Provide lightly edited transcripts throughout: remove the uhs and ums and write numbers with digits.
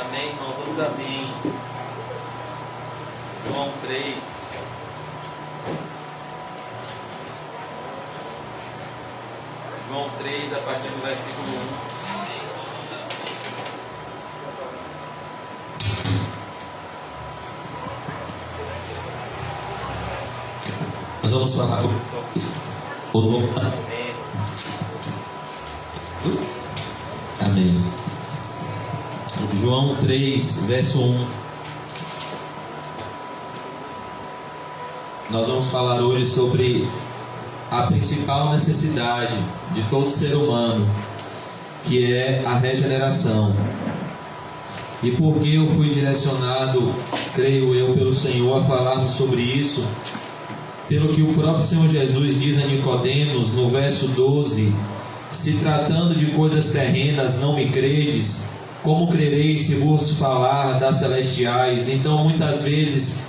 Amém, irmãos? Vamos abrir em João 3. João 3, a partir do versículo 1. Nós vamos falar o novo nascimento. Amém. João 3, verso 1. Nós vamos falar hoje sobre a principal necessidade de todo ser humano, que é a regeneração. E por que eu fui direcionado, creio eu, pelo Senhor a falarmos sobre isso? Pelo que o próprio Senhor Jesus diz a Nicodemos no verso 12: se tratando de coisas terrenas não me credes, como crereis se vos falar das celestiais? Então muitas vezes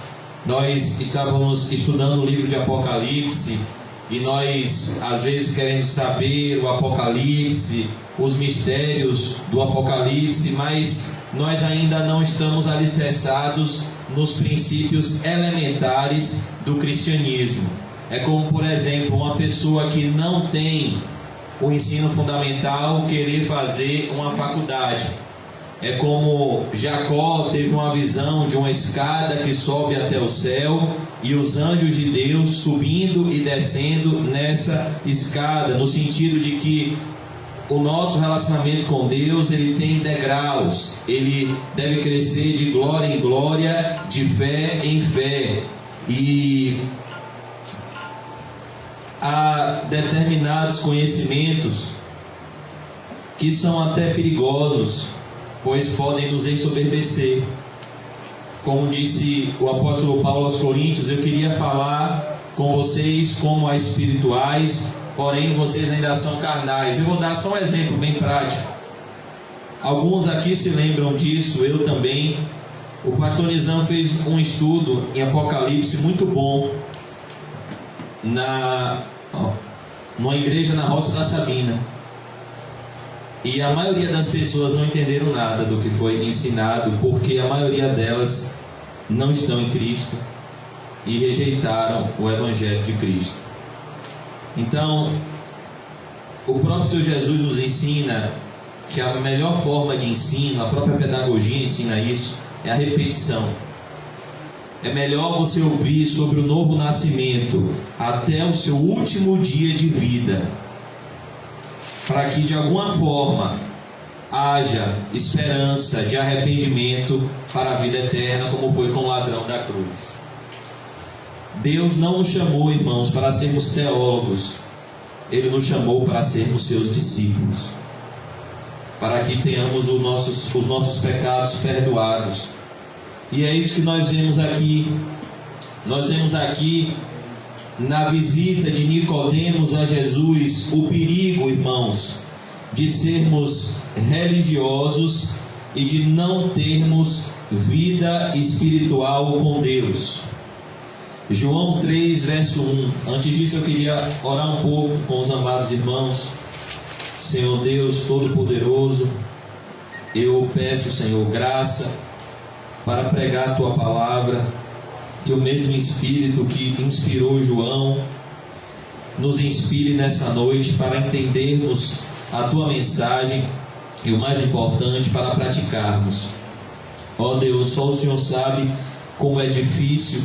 nós estávamos estudando o livro de Apocalipse e nós às vezes queremos saber o Apocalipse, os mistérios do Apocalipse, mas nós ainda não estamos alicerçados nos princípios elementares do cristianismo. É como, por exemplo, uma pessoa que não tem o ensino fundamental querer fazer uma faculdade. É como Jacó teve uma visão de uma escada que sobe até o céu e os anjos de Deus subindo e descendo nessa escada, no sentido de que o nosso relacionamento com Deus, ele tem degraus, ele deve crescer de glória em glória, de fé em fé, e há determinados conhecimentos que são até perigosos, pois podem nos ensoberbecer. Como disse o apóstolo Paulo aos Coríntios: eu queria falar com vocês como a espirituais, porém vocês ainda são carnais. Eu vou dar só um exemplo bem prático. Alguns aqui se lembram disso, eu também. O pastor Nizam fez um estudo em Apocalipse muito bom numa igreja na Roça da Sabina. E a maioria das pessoas não entenderam nada do que foi ensinado, porque a maioria delas não estão em Cristo e rejeitaram o Evangelho de Cristo. Então, o próprio Senhor Jesus nos ensina que a melhor forma de ensino, a própria pedagogia ensina isso, é a repetição. É melhor você ouvir sobre o novo nascimento até o seu último dia de vida, para que de alguma forma haja esperança de arrependimento para a vida eterna, como foi com o ladrão da cruz. Deus não nos chamou, irmãos, para sermos teólogos. Ele nos chamou para sermos seus discípulos, para que tenhamos os nossos pecados perdoados. E é isso que nós vemos aqui. Nós vemos aqui na visita de Nicodemos a Jesus o perigo, irmãos, de sermos religiosos e de não termos vida espiritual com Deus. João 3, verso 1. Antes disso eu queria orar um pouco com os amados irmãos. Senhor Deus Todo-Poderoso, eu peço, Senhor, graça para pregar a Tua palavra, que o mesmo Espírito que inspirou João nos inspire nessa noite para entendermos a Tua mensagem e, o mais importante, para praticarmos. Ó Deus, só o Senhor sabe como é difícil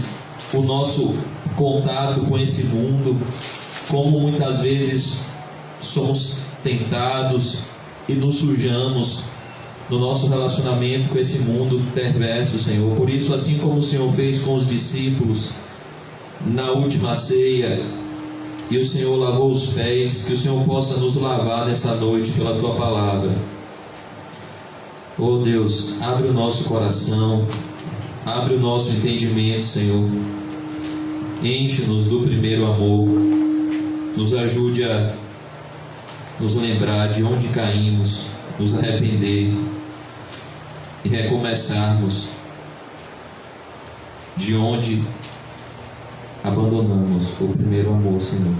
o nosso contato com esse mundo, como muitas vezes somos tentados e nos sujamos no nosso relacionamento com esse mundo perverso, Senhor. Por isso, assim como o Senhor fez com os discípulos na última ceia, e o Senhor lavou os pés, que o Senhor possa nos lavar nessa noite pela Tua palavra. Oh Deus, abre o nosso coração, abre o nosso entendimento, Senhor. Enche-nos do primeiro amor. Nos ajude a nos lembrar de onde caímos, nos arrepender e recomeçarmos de onde abandonamos o primeiro amor, Senhor.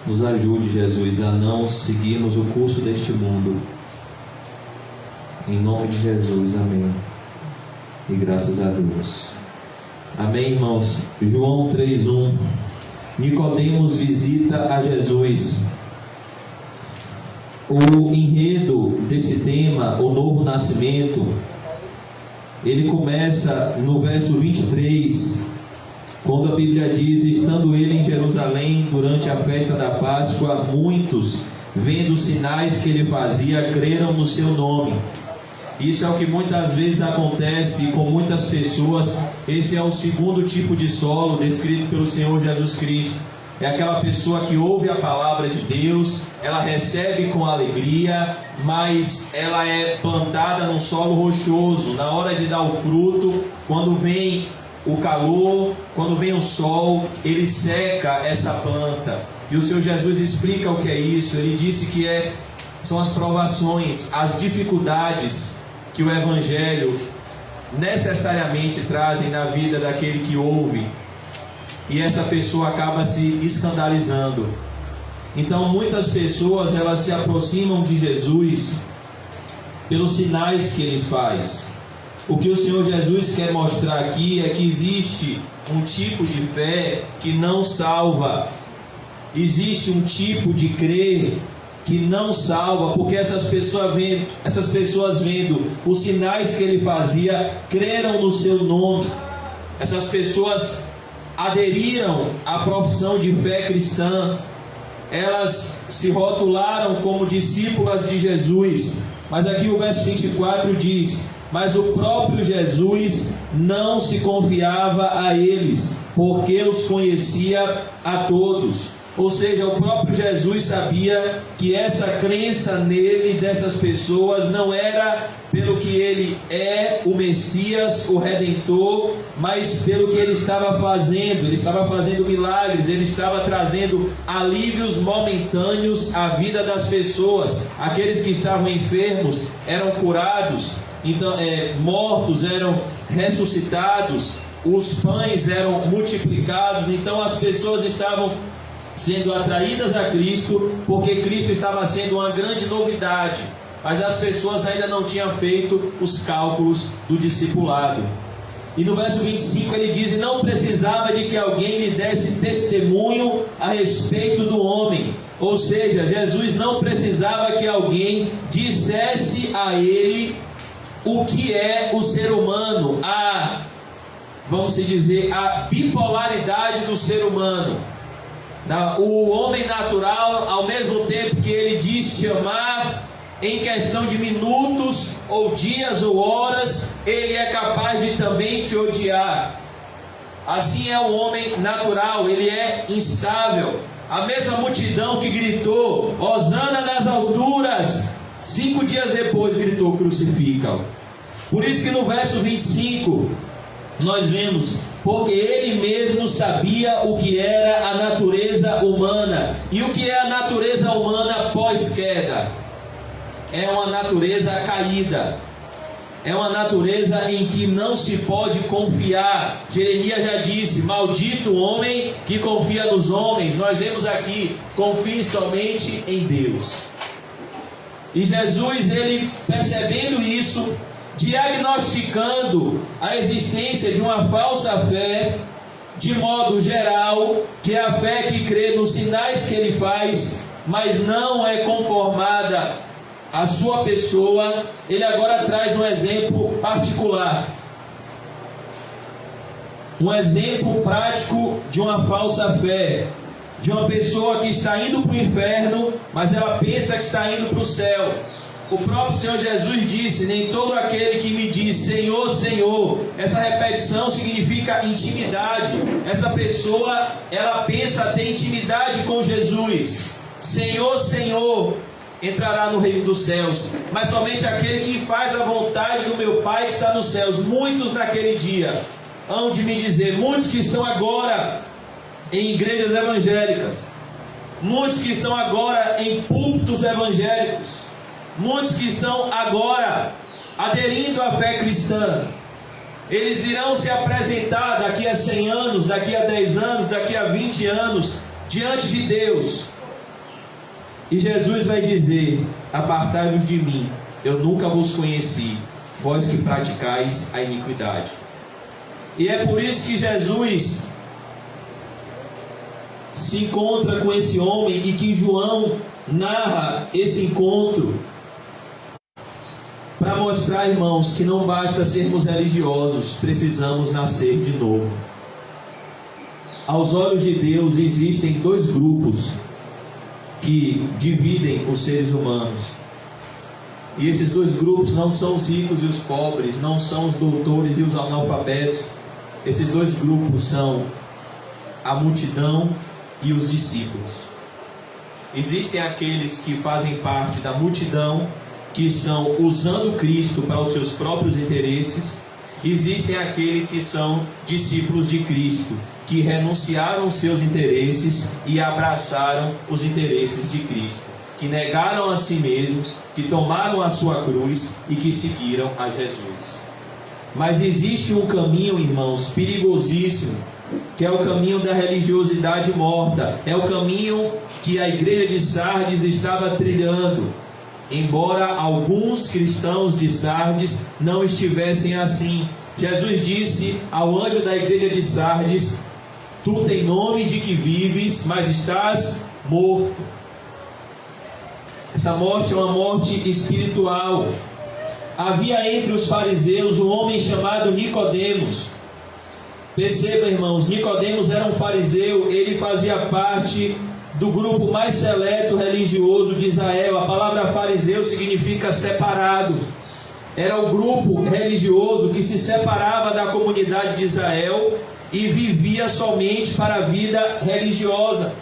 Nos ajude, Jesus, a não seguirmos o curso deste mundo, Em nome de Jesus, amém. E graças a Deus. Amém, irmãos. João 3:1. Nicodemos visita a Jesus. O enredo desse tema, o novo nascimento, ele começa no verso 23, quando a Bíblia diz: estando ele em Jerusalém durante a festa da Páscoa, muitos, vendo os sinais que ele fazia, creram no seu nome. Isso é o que muitas vezes acontece com muitas pessoas. Esse é o segundo tipo de solo descrito pelo Senhor Jesus Cristo. É aquela pessoa que ouve a palavra de Deus, ela recebe com alegria, mas ela é plantada num solo rochoso. Na hora de dar o fruto, quando vem o calor, quando vem o sol, ele seca essa planta. E o Senhor Jesus explica o que é isso. Ele disse que são as provações, as dificuldades que o Evangelho necessariamente trazem na vida daquele que ouve, e essa pessoa acaba se escandalizando. Então muitas pessoas, elas se aproximam de Jesus pelos sinais que ele faz. O que o Senhor Jesus quer mostrar aqui é que existe um tipo de fé que não salva, existe um tipo de crer que não salva, porque essas pessoas vendo os sinais que ele fazia, creram no seu nome. Essas pessoas aderiram à profissão de fé cristã, elas se rotularam como discípulas de Jesus. Mas aqui o verso 24 diz: mas o próprio Jesus não se confiava a eles, porque os conhecia a todos. Ou seja, o próprio Jesus sabia que essa crença nele, dessas pessoas, não era pelo que ele é, o Messias, o Redentor, mas pelo que ele estava fazendo. Ele estava fazendo milagres, ele estava trazendo alívios momentâneos à vida das pessoas. Aqueles que estavam enfermos eram curados, então, mortos eram ressuscitados, os pães eram multiplicados. Então as pessoas estavam sendo atraídas a Cristo, porque Cristo estava sendo uma grande novidade, mas as pessoas ainda não tinham feito os cálculos do discipulado. E no verso 25 ele diz: e não precisava de que alguém lhe desse testemunho a respeito do homem. Ou seja, Jesus não precisava que alguém dissesse a ele o que é o ser humano, vamos dizer, a bipolaridade do ser humano. O homem natural, ao mesmo tempo que ele diz te amar, em questão de minutos, ou dias, ou horas, ele é capaz de também te odiar. Assim é o homem natural, ele é instável. A mesma multidão que gritou Hosana nas alturas, 5 dias depois gritou crucifica-o. Por isso que no verso 25 nós vemos: porque ele mesmo sabia o que era a natureza humana. E o que é a natureza humana pós-queda? É uma natureza caída, é uma natureza em que não se pode confiar. Jeremias já disse: maldito o homem que confia nos homens. Nós vemos aqui: confie somente em Deus. E Jesus, ele percebendo isso, diagnosticando a existência de uma falsa fé, de modo geral, que é a fé que crê nos sinais que ele faz, mas não é conformada à sua pessoa. Ele agora traz um exemplo particular, um exemplo prático de uma falsa fé, de uma pessoa que está indo para o inferno, mas ela pensa que está indo para o céu. O próprio Senhor Jesus disse: nem todo aquele que me diz Senhor, Senhor. Essa repetição significa intimidade. Essa pessoa, ela pensa ter intimidade com Jesus. Senhor, Senhor, entrará no reino dos céus, mas somente aquele que faz a vontade do meu Pai que está nos céus. Muitos naquele dia hão de me dizer, muitos que estão agora em igrejas evangélicas, muitos que estão agora em púlpitos evangélicos, muitos que estão agora aderindo à fé cristã, eles irão se apresentar daqui a 100 anos, daqui a 10 anos, daqui a 20 anos, diante de Deus. E Jesus vai dizer: apartai-vos de mim, eu nunca vos conheci, vós que praticais a iniquidade. E é por isso que Jesus se encontra com esse homem e que João narra esse encontro para mostrar, irmãos, que não basta sermos religiosos, precisamos nascer de novo. Aos olhos de Deus existem dois grupos que dividem os seres humanos. E esses dois grupos não são os ricos e os pobres, não são os doutores e os analfabetos. Esses dois grupos são a multidão e os discípulos. Existem aqueles que fazem parte da multidão, que estão usando Cristo para os seus próprios interesses. Existem aqueles que são discípulos de Cristo, que renunciaram os seus interesses e abraçaram os interesses de Cristo, que negaram a si mesmos, que tomaram a sua cruz e que seguiram a Jesus. Mas existe um caminho, irmãos, perigosíssimo, que é o caminho da religiosidade morta. É o caminho que a igreja de Sardes estava trilhando, embora alguns cristãos de Sardes não estivessem assim. Jesus disse ao anjo da igreja de Sardes: tu tem nome de que vives, mas estás morto. Essa morte é uma morte espiritual. Havia entre os fariseus um homem chamado Nicodemos. Perceba, irmãos, Nicodemos era um fariseu, ele fazia parte do grupo mais seleto religioso de Israel. A palavra fariseu significa separado. Era o grupo religioso que se separava da comunidade de Israel e vivia somente para a vida religiosa.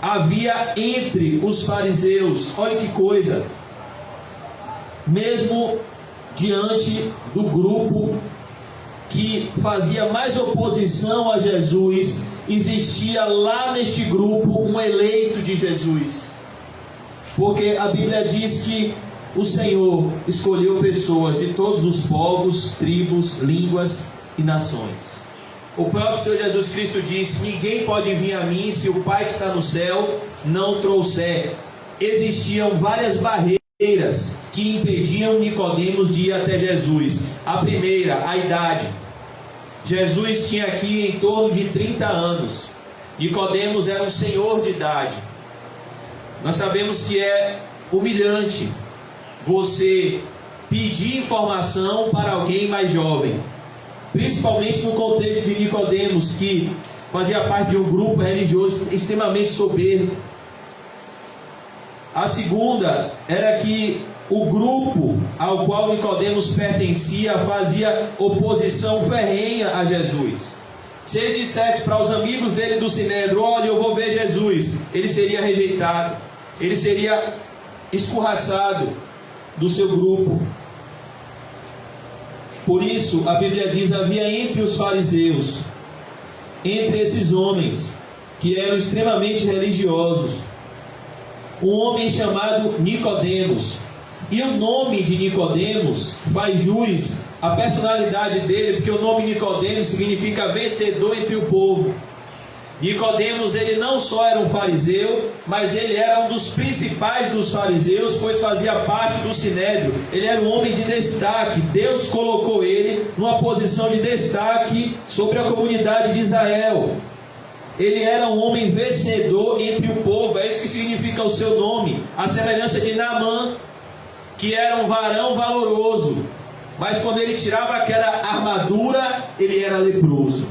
Havia entre os fariseus, olha que coisa, mesmo diante do grupo que fazia mais oposição a Jesus, existia lá neste grupo um eleito de Jesus, porque a Bíblia diz que o Senhor escolheu pessoas de todos os povos, tribos, línguas e nações. O próprio Senhor Jesus Cristo disse: ninguém pode vir a mim se o Pai que está no céu não trouxer. Existiam várias barreiras que impediam Nicodemos de ir até Jesus. A primeira, a idade. Jesus tinha aqui em torno de 30 anos. Nicodemos era um senhor de idade. Nós sabemos que é humilhante você pedir informação para alguém mais jovem, principalmente no contexto de Nicodemos, que fazia parte de um grupo religioso extremamente soberbo. A segunda era que o grupo ao qual Nicodemos pertencia fazia oposição ferrenha a Jesus. Se ele dissesse para os amigos dele do Sinédrio: olha, eu vou ver Jesus, ele seria rejeitado, ele seria escorraçado do seu grupo. Por isso, a Bíblia diz: havia entre os fariseus, entre esses homens que eram extremamente religiosos, um homem chamado Nicodemos. E o nome de Nicodemos faz jus à personalidade dele, porque o nome Nicodemos significa vencedor entre o povo. Nicodemos, ele não só era um fariseu, mas ele era um dos principais dos fariseus, pois fazia parte do Sinédrio. Ele era um homem de destaque. Deus colocou ele numa posição de destaque sobre a comunidade de Israel. Ele era um homem vencedor entre o povo. É isso que significa o seu nome. A semelhança de Naamã, que era um varão valoroso, mas quando ele tirava aquela armadura, ele era leproso.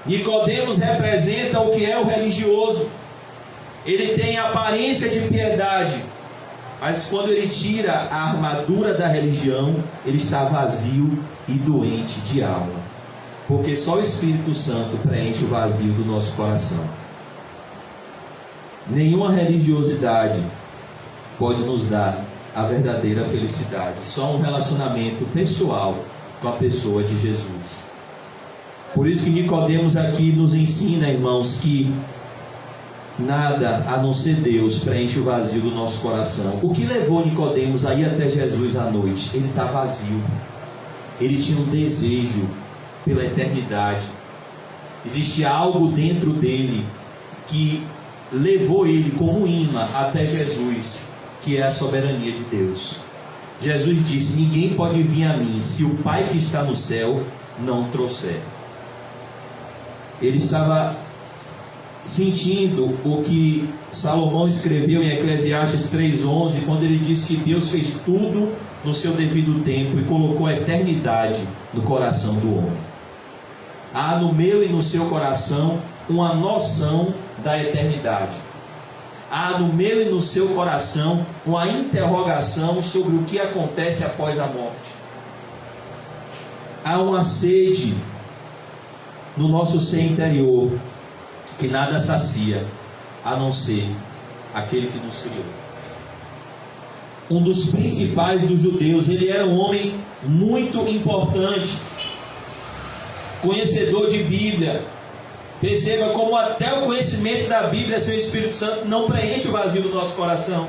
Nicodemos representa o que é o religioso. Ele tem aparência de piedade, mas quando ele tira a armadura da religião, ele está vazio e doente de alma, porque só o Espírito Santo preenche o vazio do nosso coração. Nenhuma religiosidade pode nos dar a verdadeira felicidade, só um relacionamento pessoal com a pessoa de Jesus. Por isso que Nicodemos aqui nos ensina, irmãos, que nada a não ser Deus preenche o vazio do nosso coração. O que levou Nicodemos a ir até Jesus à noite? Ele está vazio. Ele tinha um desejo pela eternidade. Existia algo dentro dele que levou ele como imã até Jesus. que é a soberania de Deus. Jesus disse: ninguém pode vir a mim se o Pai que está no céu não trouxer. Ele estava sentindo o que Salomão escreveu em Eclesiastes 3:11, quando ele diz que Deus fez tudo no seu devido tempo e colocou a eternidade no coração do homem. Há no meu e no seu coração uma noção da eternidade. Há no meu e no seu coração uma interrogação sobre o que acontece após a morte. Há uma sede no nosso ser interior que nada sacia, a não ser aquele que nos criou. Um dos principais dos judeus, ele era um homem muito importante, conhecedor de Bíblia. Perceba como até o conhecimento da Bíblia, seu Espírito Santo, não preenche o vazio do nosso coração.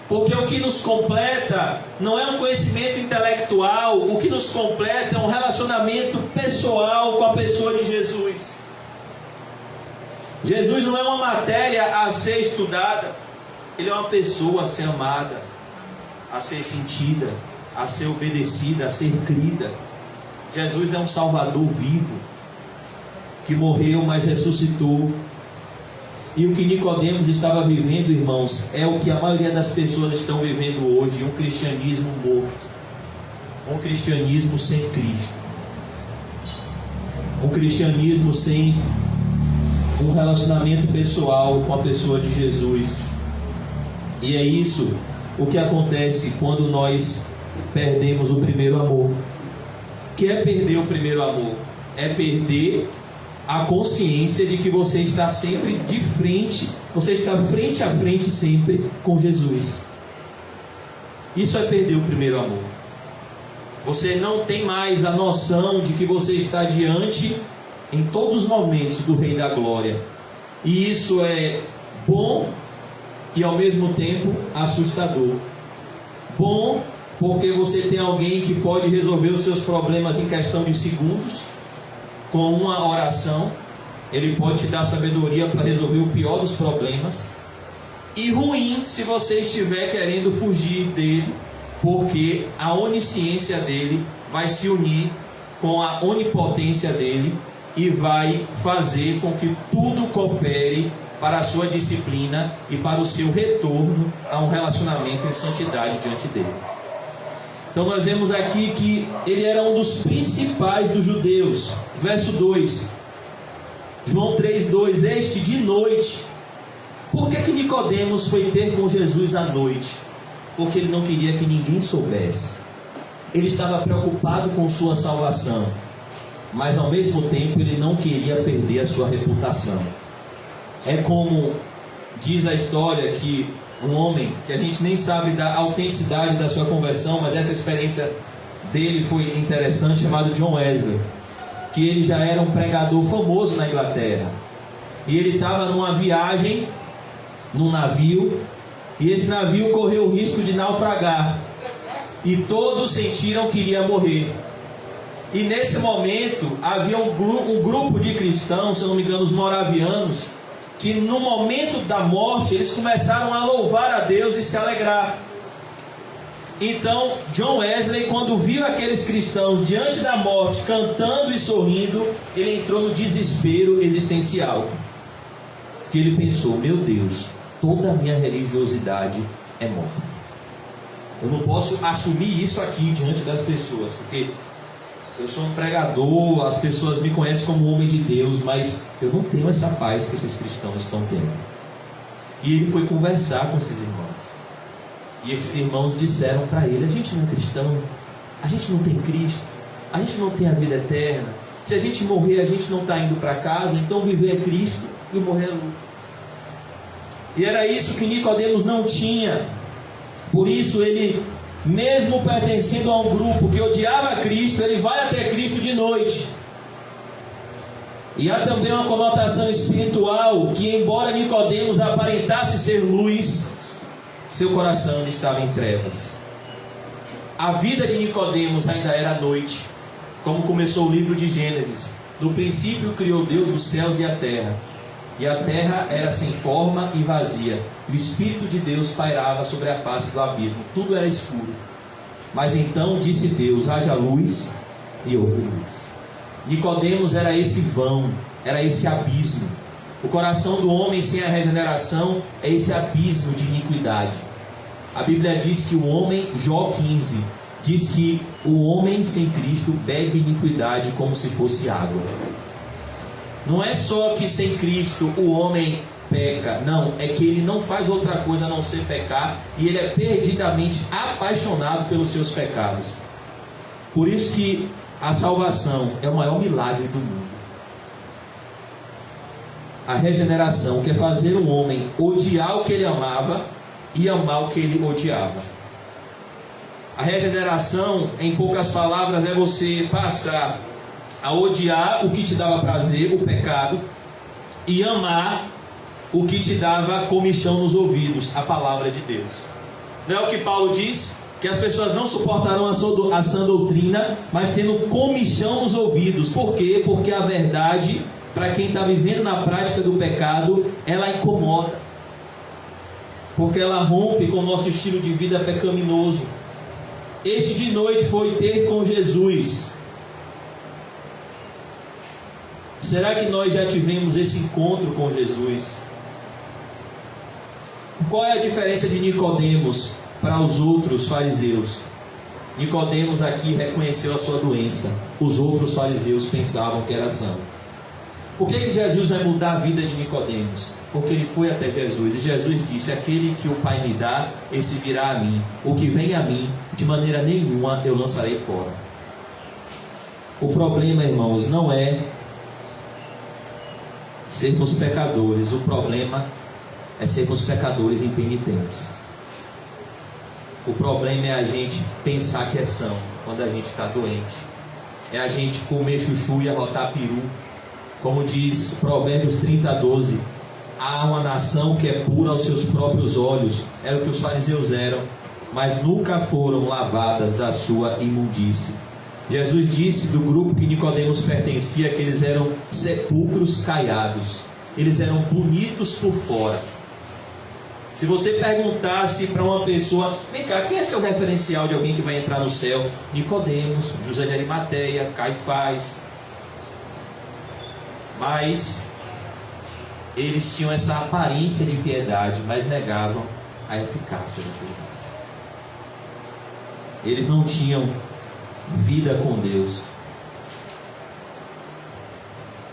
Porque o que nos completa não é um conhecimento intelectual, o que nos completa é um relacionamento pessoal com a pessoa de Jesus. Jesus não é uma matéria a ser estudada, Ele é uma pessoa a ser amada, a ser sentida, a ser obedecida, a ser crida. Jesus é um Salvador vivo, que morreu, mas ressuscitou. E o que Nicodemos estava vivendo, irmãos, é o que a maioria das pessoas estão vivendo hoje: um cristianismo morto, um cristianismo sem Cristo, um cristianismo sem um relacionamento pessoal com a pessoa de Jesus. E é isso o que acontece quando nós perdemos o primeiro amor. O que é perder o primeiro amor? É perder a consciência de que você está sempre de frente, você está frente a frente sempre com Jesus. Isso é perder o primeiro amor. Você não tem mais a noção de que você está diante, em todos os momentos, do Rei da Glória. E isso é bom e ao mesmo tempo assustador. Bom porque você tem alguém que pode resolver os seus problemas em questão de segundos, com uma oração. Ele pode te dar sabedoria para resolver o pior dos problemas. E ruim se você estiver querendo fugir dele, porque a onisciência dele vai se unir com a onipotência dele e vai fazer com que tudo coopere para a sua disciplina e para o seu retorno a um relacionamento em santidade diante dele. Então nós vemos aqui que ele era um dos principais dos judeus. Verso 2, João 3:2, este de noite. Por que Nicodemos foi ter com Jesus à noite? Porque ele não queria que ninguém soubesse. Ele estava preocupado com sua salvação, mas ao mesmo tempo ele não queria perder a sua reputação. É como diz a história que um homem, que a gente nem sabe da autenticidade da sua conversão, mas essa experiência dele foi interessante, chamado John Wesley, que ele já era um pregador famoso na Inglaterra, e ele estava numa viagem, num navio, e esse navio correu o risco de naufragar, e todos sentiram que iria morrer. E nesse momento havia um grupo de cristãos, se eu não me engano os moravianos, que no momento da morte eles começaram a louvar a Deus e se alegrar. Então John Wesley, quando viu aqueles cristãos diante da morte cantando e sorrindo, ele entrou no desespero existencial, que ele pensou: meu Deus, toda a minha religiosidade é morta. Eu não posso assumir isso aqui diante das pessoas, porque eu sou um pregador, as pessoas me conhecem como homem de Deus, mas eu não tenho essa paz que esses cristãos estão tendo. E ele foi conversar com esses irmãos. E esses irmãos disseram para ele: a gente não é cristão, a gente não tem Cristo, a gente não tem a vida eterna. Se a gente morrer, a gente não está indo para casa, então viver é Cristo e morrer é lucro. E era isso que Nicodemos não tinha. Por isso ele, mesmo pertencendo a um grupo que odiava Cristo, ele vai até Cristo de noite. E há também uma conotação espiritual, que embora Nicodemos aparentasse ser luz, seu coração ainda estava em trevas. A vida de Nicodemos ainda era noite, como começou o livro de Gênesis. No princípio criou Deus os céus e a terra. e a terra era sem forma e vazia, e o Espírito de Deus pairava sobre a face do abismo, tudo era escuro. Mas então disse Deus: haja luz, e houve luz. Nicodemos era esse vão, era esse abismo. O coração do homem sem a regeneração é esse abismo de iniquidade. A Bíblia diz que o homem, Jó 15, diz que o homem sem Cristo bebe iniquidade como se fosse água. Não é só que sem Cristo o homem peca, não, é que ele não faz outra coisa a não ser pecar, e ele é perdidamente apaixonado pelos seus pecados. Por isso que a salvação é o maior milagre do mundo. A regeneração quer fazer o homem odiar o que ele amava e amar o que ele odiava. A regeneração, em poucas palavras, é você passar a odiar o que te dava prazer, o pecado, e amar o que te dava comichão nos ouvidos, a palavra de Deus. Não é o que Paulo diz? Que as pessoas não suportarão a sã doutrina, mas tendo comichão nos ouvidos. Por quê? Porque a verdade, para quem está vivendo na prática do pecado, ela incomoda. Porque ela rompe com o nosso estilo de vida pecaminoso. Este de noite foi ter com Jesus. Será que nós já tivemos esse encontro com Jesus? Qual é a diferença de Nicodemos para os outros fariseus? Nicodemos aqui reconheceu a sua doença. Os outros fariseus pensavam que era são. Por que Jesus vai mudar a vida de Nicodemos? Porque ele foi até Jesus e Jesus disse: aquele que o Pai me dá, esse virá a mim. O que vem a mim, de maneira nenhuma eu lançarei fora. O problema, irmãos, não é sermos pecadores. O problema é sermos pecadores impenitentes. O problema é a gente pensar que é são quando a gente está doente. É a gente comer chuchu e arrotar peru. Como diz Provérbios 30:12, há uma nação que é pura aos seus próprios olhos. Era o que os fariseus eram, mas nunca foram lavadas da sua imundície. Jesus disse do grupo que Nicodemos pertencia que eles eram sepulcros caiados. Eles eram bonitos por fora. Se você perguntasse para uma pessoa: vem cá, quem é seu referencial de alguém que vai entrar no céu? Nicodemos, José de Arimateia, Caifás. Mas eles tinham essa aparência de piedade, mas negavam a eficácia da piedade. Eles não tinham vida com Deus.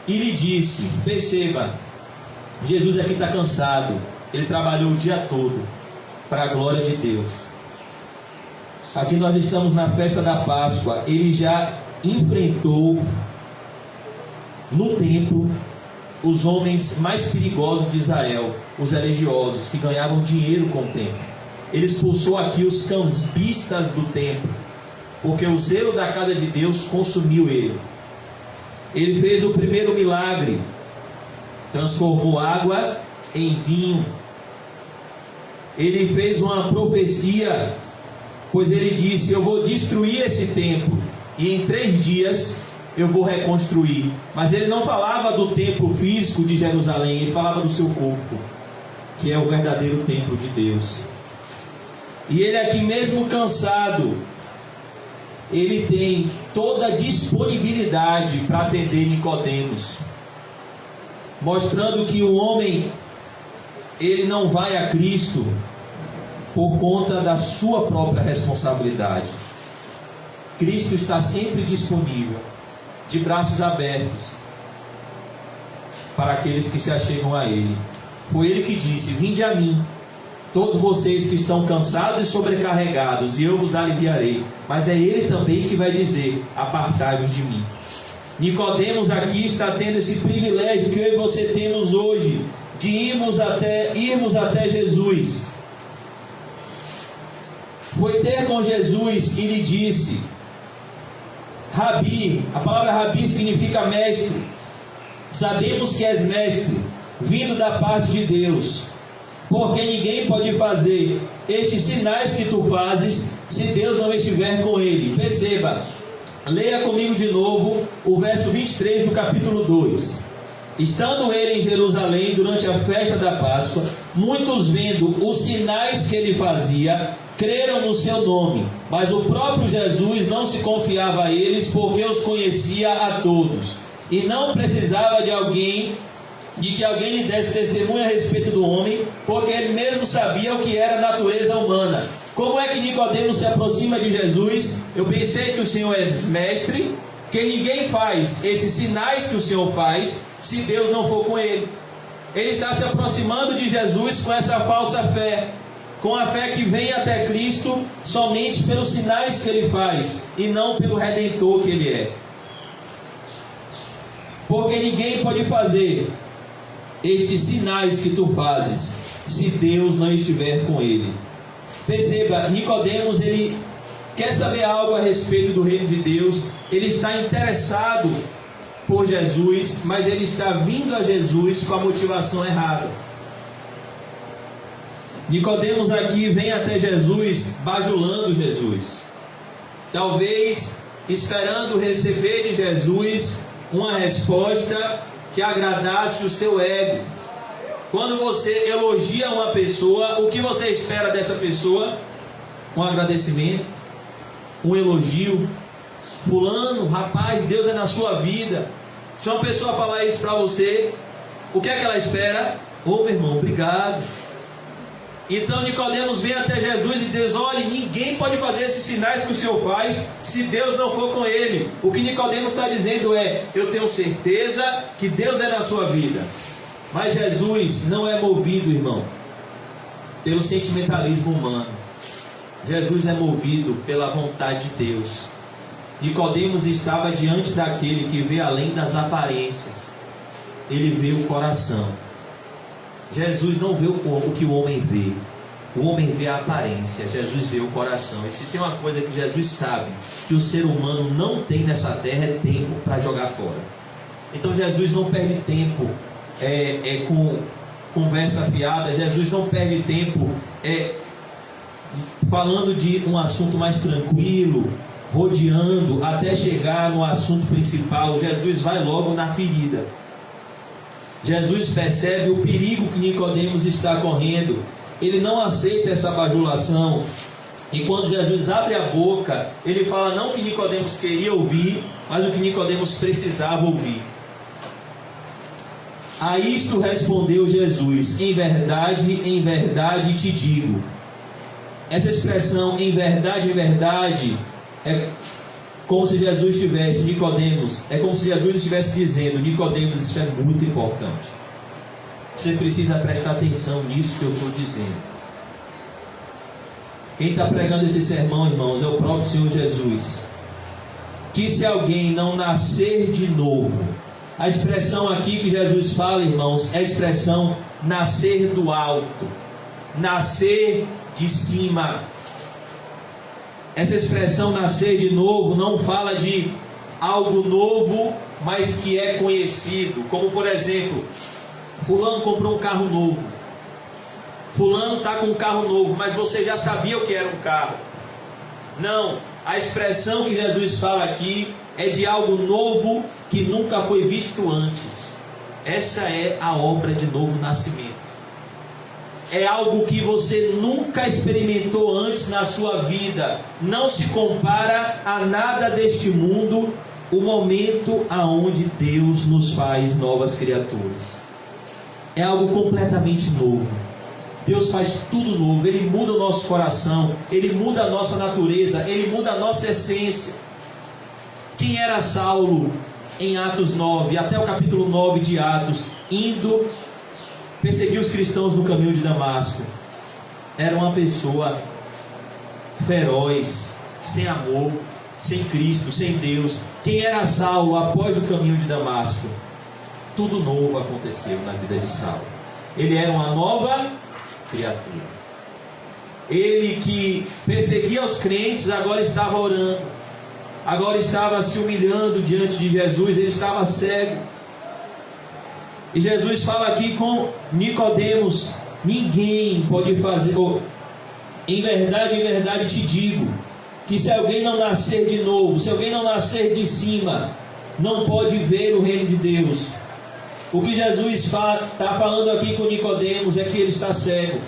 E lhe disse, perceba, Jesus aqui está cansado. Ele trabalhou o dia todo para a glória de Deus. Aqui nós estamos na festa da Páscoa. Ele já enfrentou no templo os homens mais perigosos de Israel, os religiosos, que ganhavam dinheiro com o templo. Ele expulsou aqui os cambistas do templo, porque o zelo da casa de Deus consumiu ele. Ele fez o primeiro milagre, transformou água em vinho. Ele fez uma profecia, pois ele disse: eu vou destruir esse templo e em 3 dias eu vou reconstruir. Mas ele não falava do templo físico de Jerusalém, ele falava do seu corpo, que é o verdadeiro templo de Deus. E ele aqui, mesmo cansado, ele tem toda a disponibilidade para atender Nicodemos, mostrando que o homem, ele não vai a Cristo por conta da sua própria responsabilidade. Cristo está sempre disponível, de braços abertos, para aqueles que se achegam a Ele. Foi Ele que disse: vinde a mim, todos vocês que estão cansados e sobrecarregados, e eu vos aliviarei. Mas é Ele também que vai dizer: apartai-vos de mim. Nicodemos aqui está tendo esse privilégio que eu e você temos hoje, de irmos até Jesus. Foi ter com Jesus e lhe disse: Rabi, a palavra Rabi significa mestre. Sabemos que és mestre, vindo da parte de Deus, porque ninguém pode fazer estes sinais que tu fazes, se Deus não estiver com ele. Perceba, leia comigo de novo o verso 23 do capítulo 2. Estando ele em Jerusalém durante a festa da Páscoa, muitos vendo os sinais que ele fazia, creram no seu nome. Mas o próprio Jesus não se confiava a eles, porque os conhecia a todos. E não precisava de que alguém lhe desse testemunho a respeito do homem, porque ele mesmo sabia o que era a natureza humana. Como é que Nicodemos se aproxima de Jesus? Eu pensei que o Senhor é mestre, que ninguém faz esses sinais que o Senhor faz, se Deus não for com ele. Ele está se aproximando de Jesus com essa falsa fé, com a fé que vem até Cristo somente pelos sinais que ele faz, e não pelo Redentor que ele é. Porque ninguém pode fazer estes sinais que tu fazes, se Deus não estiver com ele. Perceba, Nicodemos, ele quer saber algo a respeito do reino de Deus, ele está interessado por Jesus, mas ele está vindo a Jesus com a motivação errada. Nicodemos aqui vem até Jesus, bajulando Jesus, talvez esperando receber de Jesus uma resposta que agradasse o seu ego. Quando você elogia uma pessoa, o que você espera dessa pessoa? Um agradecimento, um elogio. Fulano, rapaz, Deus é na sua vida. Se uma pessoa falar isso para você, o que é que ela espera? Ô meu irmão, obrigado. Então Nicodemos vem até Jesus e diz: olha, ninguém pode fazer esses sinais que o Senhor faz se Deus não for com ele. O que Nicodemos está dizendo é: eu tenho certeza que Deus é na sua vida. Mas Jesus não é movido, irmão, pelo sentimentalismo humano. Jesus é movido pela vontade de Deus. Nicodemos estava diante daquele que vê além das aparências. Ele vê o coração. Jesus não vê o que o homem vê. O homem vê a aparência, Jesus vê o coração. E se tem uma coisa que Jesus sabe que o ser humano não tem nessa terra, é tempo para jogar fora. Então Jesus não perde tempo com conversa fiada. Jesus não perde tempo falando de um assunto mais tranquilo, rodeando até chegar no assunto principal. Jesus vai logo na ferida. Jesus percebe o perigo que Nicodemos está correndo. Ele não aceita essa bajulação. E quando Jesus abre a boca, ele fala não o que Nicodemos queria ouvir, mas o que Nicodemos precisava ouvir. A isto respondeu Jesus: em verdade te digo. Essa expressão em verdade é como se Jesus estivesse, Nicodemos, é como se Jesus estivesse dizendo: Nicodemos, isso é muito importante. Você precisa prestar atenção nisso que eu estou dizendo. Quem está pregando esse sermão, irmãos, é o próprio Senhor Jesus. Que se alguém não nascer de novo, a expressão aqui que Jesus fala, irmãos, é a expressão nascer do alto, nascer de cima. Essa expressão nascer de novo não fala de algo novo, mas que é conhecido. Como por exemplo, fulano comprou um carro novo. Fulano está com um carro novo, mas você já sabia o que era um carro. Não, a expressão que Jesus fala aqui é de algo novo que nunca foi visto antes. Essa é a obra de novo nascimento. É algo que você nunca experimentou antes na sua vida. Não se compara a nada deste mundo, o momento aonde Deus nos faz novas criaturas. É algo completamente novo. Deus faz tudo novo. Ele muda o nosso coração, Ele muda a nossa natureza, Ele muda a nossa essência. Quem era Saulo em Atos 9, até o capítulo 9 de Atos, indo perseguir os cristãos no caminho de Damasco? Era uma pessoa feroz, sem amor, sem Cristo, sem Deus. Quem era Saulo após o caminho de Damasco? Tudo novo aconteceu na vida de Saulo. Ele era uma nova criatura. Ele que perseguia os crentes agora estava orando, agora estava se humilhando diante de Jesus. Ele estava cego. E Jesus fala aqui com Nicodemos: ninguém pode fazer, em verdade te digo, que se alguém não nascer de novo, se alguém não nascer de cima, não pode ver o reino de Deus. O que Jesus está falando aqui com Nicodemos é que ele está cego.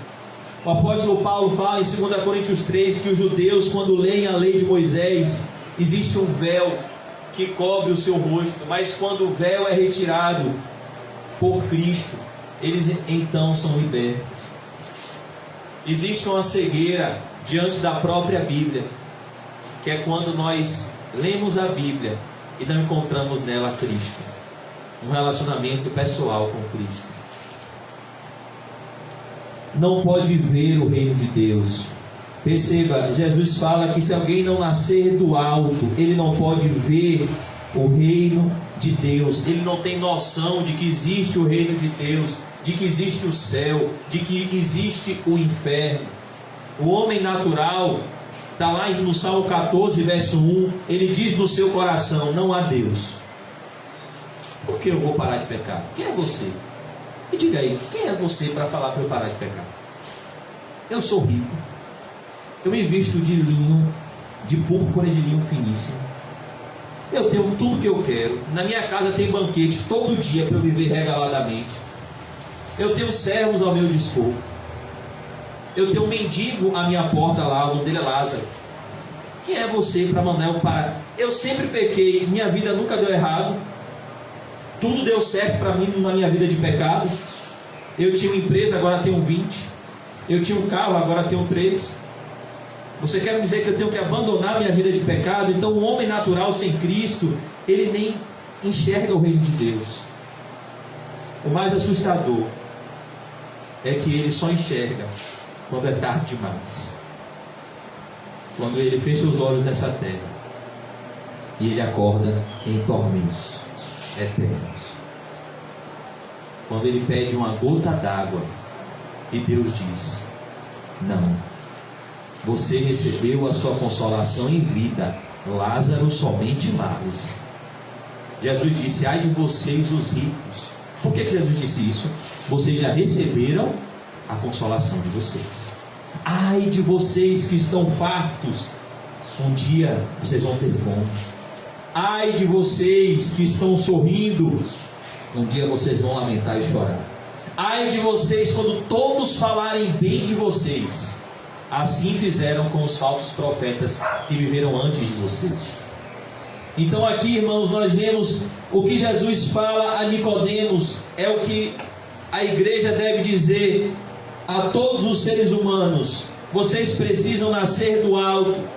O apóstolo Paulo fala em 2 Coríntios 3 que os judeus, quando leem a lei de Moisés, existe um véu que cobre o seu rosto, mas quando o véu é retirado por Cristo, eles então são libertos. Existe uma cegueira diante da própria Bíblia, que é quando nós lemos a Bíblia e não encontramos nela Cristo, um relacionamento pessoal com Cristo. Não pode ver o reino de Deus. Perceba, Jesus fala que se alguém não nascer do alto, ele não pode ver o reino de Deus. Ele não tem noção de que existe o reino de Deus, de que existe o céu, de que existe o inferno. O homem natural, está lá no Salmo 14, verso 1, ele diz no seu coração: não há Deus. Por que eu vou parar de pecar? Quem é você? Me diga aí, quem é você para falar para eu parar de pecar? Eu sou rico, eu me visto de linho, de púrpura e de linho finíssimo, eu tenho tudo que eu quero, na minha casa tem banquete todo dia para eu viver regaladamente, eu tenho servos ao meu dispor, eu tenho um mendigo à minha porta lá, o nome dele é Lázaro. Quem é você para mandar eu parar? Eu sempre pequei, minha vida nunca deu errado, tudo deu certo para mim na minha vida de pecado. Eu tinha uma empresa, agora tenho 20. Eu tinha um carro, agora tenho 3. Você quer me dizer que eu tenho que abandonar minha vida de pecado? Então o homem natural sem Cristo, ele nem enxerga o reino de Deus. O mais assustador é que ele só enxerga quando é tarde demais, quando ele fecha os olhos nessa terra e ele acorda em tormentos eternos, quando ele pede uma gota d'água e Deus diz: não, você recebeu a sua consolação em vida, Lázaro somente males. Jesus disse: ai de vocês os ricos. Por que Jesus disse isso? Vocês já receberam a consolação de vocês. Ai de vocês que estão fartos, um dia vocês vão ter fome. Ai de vocês que estão sorrindo, um dia vocês vão lamentar e chorar. Ai de vocês quando todos falarem bem de vocês. Assim fizeram com os falsos profetas que viveram antes de vocês. Então aqui, irmãos, nós vemos o que Jesus fala a Nicodemos, é o que a igreja deve dizer a todos os seres humanos: vocês precisam nascer do alto,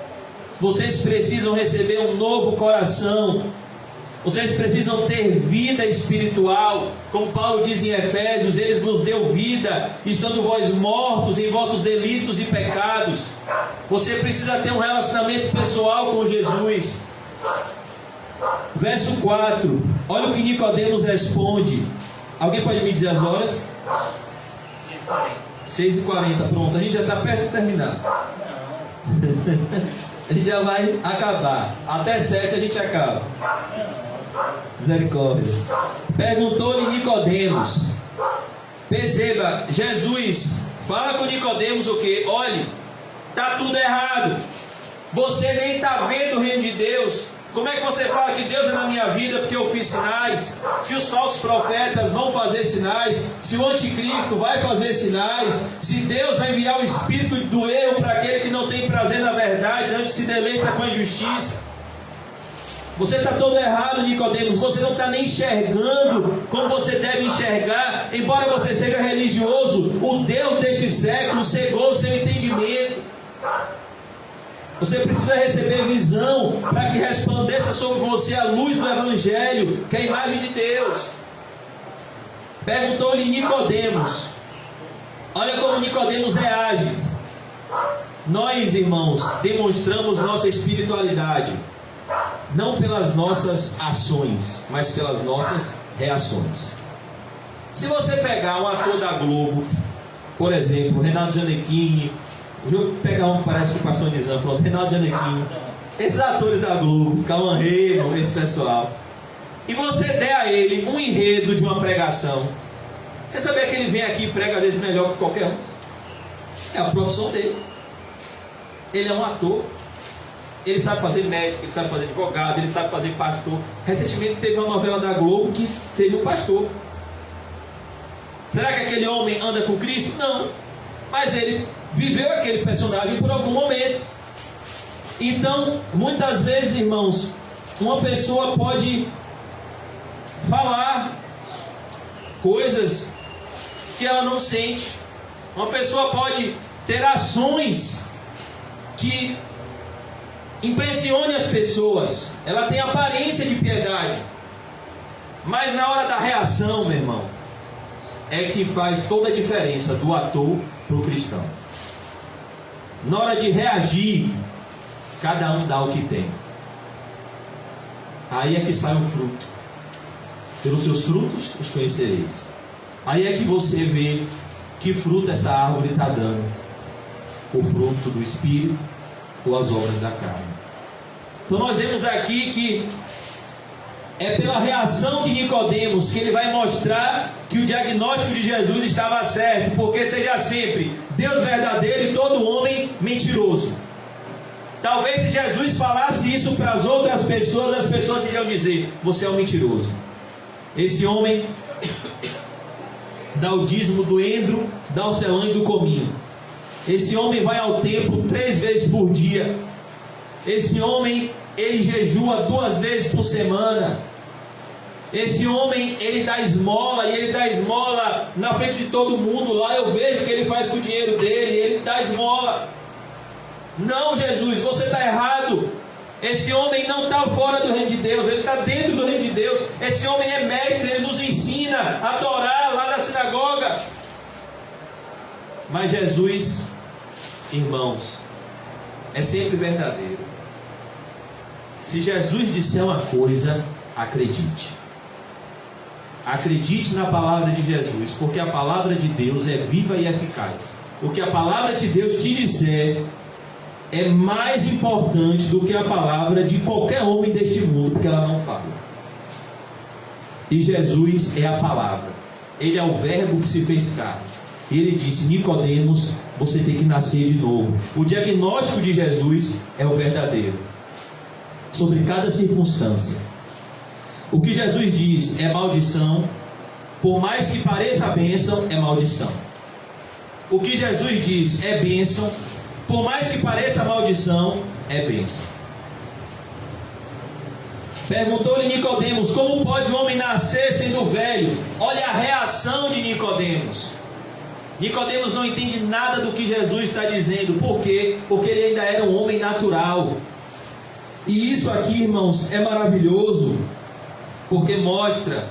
vocês precisam receber um novo coração, vocês precisam ter vida espiritual. Como Paulo diz em Efésios: eles nos deu vida, estando vós mortos em vossos delitos e pecados. Você precisa ter um relacionamento pessoal com Jesus. Verso 4, olha o que Nicodemos responde. Alguém pode me dizer as horas? 6h40, pronto, a gente já está perto de terminar. A gente já vai acabar. Até 7 a gente acaba. Misericórdia. Perguntou-lhe Nicodemos. Perceba, Jesus fala com Nicodemos o que? Olhe, está tudo errado. Você nem está vendo o reino de Deus. Como é que você fala que Deus é na minha vida porque eu fiz sinais? Se os falsos profetas vão fazer sinais, se o anticristo vai fazer sinais, se Deus vai enviar o espírito do erro para aquele que não tem prazer na verdade, antes se deleita com a injustiça. Você está todo errado, Nicodemos. Você não está nem enxergando como você deve enxergar. Embora você seja religioso, o Deus deste século cegou o seu entendimento. Você precisa receber visão para que resplandeça sobre você a luz do Evangelho, que é a imagem de Deus. Perguntou-lhe Nicodemos. Olha como Nicodemos reage. Nós, irmãos, demonstramos nossa espiritualidade não pelas nossas ações, mas pelas nossas reações. Se você pegar um ator da Globo, por exemplo, Renato Gianecchini, vou pegar um que parece com o pastor Nizam, pronto, Renato Gianecchini, esses atores da Globo, Cauã Raymond, esse pessoal, e você der a ele um enredo de uma pregação, você sabia que ele vem aqui e prega às vezes melhor que qualquer um? É a profissão dele. Ele é um ator. Ele sabe fazer médico, ele sabe fazer advogado, ele sabe fazer pastor. Recentemente teve uma novela da Globo que teve um pastor. Será que aquele homem anda com Cristo? Não. Mas ele viveu aquele personagem por algum momento. Então, muitas vezes, irmãos, uma pessoa pode falar coisas que ela não sente. Uma pessoa pode ter ações que impressionem as pessoas. Ela tem aparência de piedade, mas na hora da reação, meu irmão, é que faz toda a diferença do ator para o cristão. Na hora de reagir, cada um dá o que tem. Aí é que sai o fruto. Pelos seus frutos os conhecereis. Aí é que você vê que fruto essa árvore está dando. O fruto do Espírito ou as obras da carne. Então nós vemos aqui que é pela reação de Nicodemos que ele vai mostrar que o diagnóstico de Jesus estava certo, porque seja sempre Deus verdadeiro e todo homem mentiroso. Talvez se Jesus falasse isso para as outras pessoas, as pessoas iriam dizer: você é um mentiroso. Esse homem dá o dízimo do endro, da hortelã e do cominho. Esse homem vai ao templo 3 vezes por dia. Esse homem, ele jejua 2 vezes por semana. Esse homem, ele dá esmola, e ele dá esmola na frente de todo mundo. Lá eu vejo o que ele faz com o dinheiro dele, ele dá esmola. Não, Jesus, você está errado. Esse homem não está fora do reino de Deus, ele está dentro do reino de Deus. Esse homem é mestre, ele nos ensina a adorar lá na sinagoga. Mas Jesus, irmãos, é sempre verdadeiro. Se Jesus disser uma coisa, acredite. Acredite na palavra de Jesus, porque a palavra de Deus é viva e eficaz. O que a palavra de Deus te disser é mais importante do que a palavra de qualquer homem deste mundo, porque ela não fala. E Jesus é a palavra. Ele é o verbo que se fez carne. Ele disse: Nicodemos, você tem que nascer de novo. O diagnóstico de Jesus é o verdadeiro, sobre cada circunstância. O que Jesus diz é maldição, por mais que pareça bênção, é maldição. O que Jesus diz é bênção, por mais que pareça maldição, é bênção. Perguntou-lhe Nicodemos: como pode um homem nascer sendo velho? Olha a reação de Nicodemos. Nicodemos não entende nada do que Jesus está dizendo. Por quê? Porque ele ainda era um homem natural. E isso aqui, irmãos, é maravilhoso, porque mostra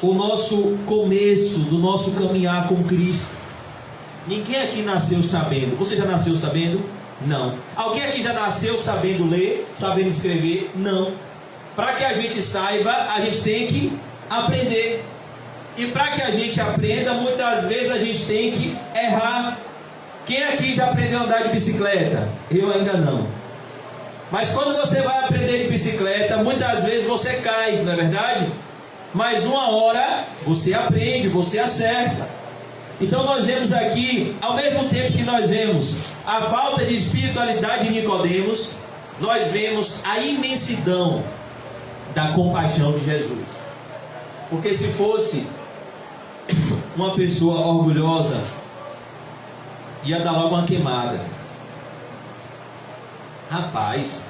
o nosso começo do nosso caminhar com Cristo. Ninguém aqui nasceu sabendo. Você já nasceu sabendo? Não. Alguém aqui já nasceu sabendo ler, sabendo escrever? Não. Para que a gente saiba, a gente tem que aprender. E para que a gente aprenda, muitas vezes a gente tem que errar. Quem aqui já aprendeu a andar de bicicleta? Eu ainda não. Mas quando você vai aprender de bicicleta, muitas vezes você cai, não é verdade? Mas uma hora você aprende, você acerta. Então nós vemos aqui, ao mesmo tempo que nós vemos a falta de espiritualidade de Nicodemos, nós vemos a imensidão da compaixão de Jesus. Porque se fosse uma pessoa orgulhosa, ia dar logo uma queimada. Rapaz,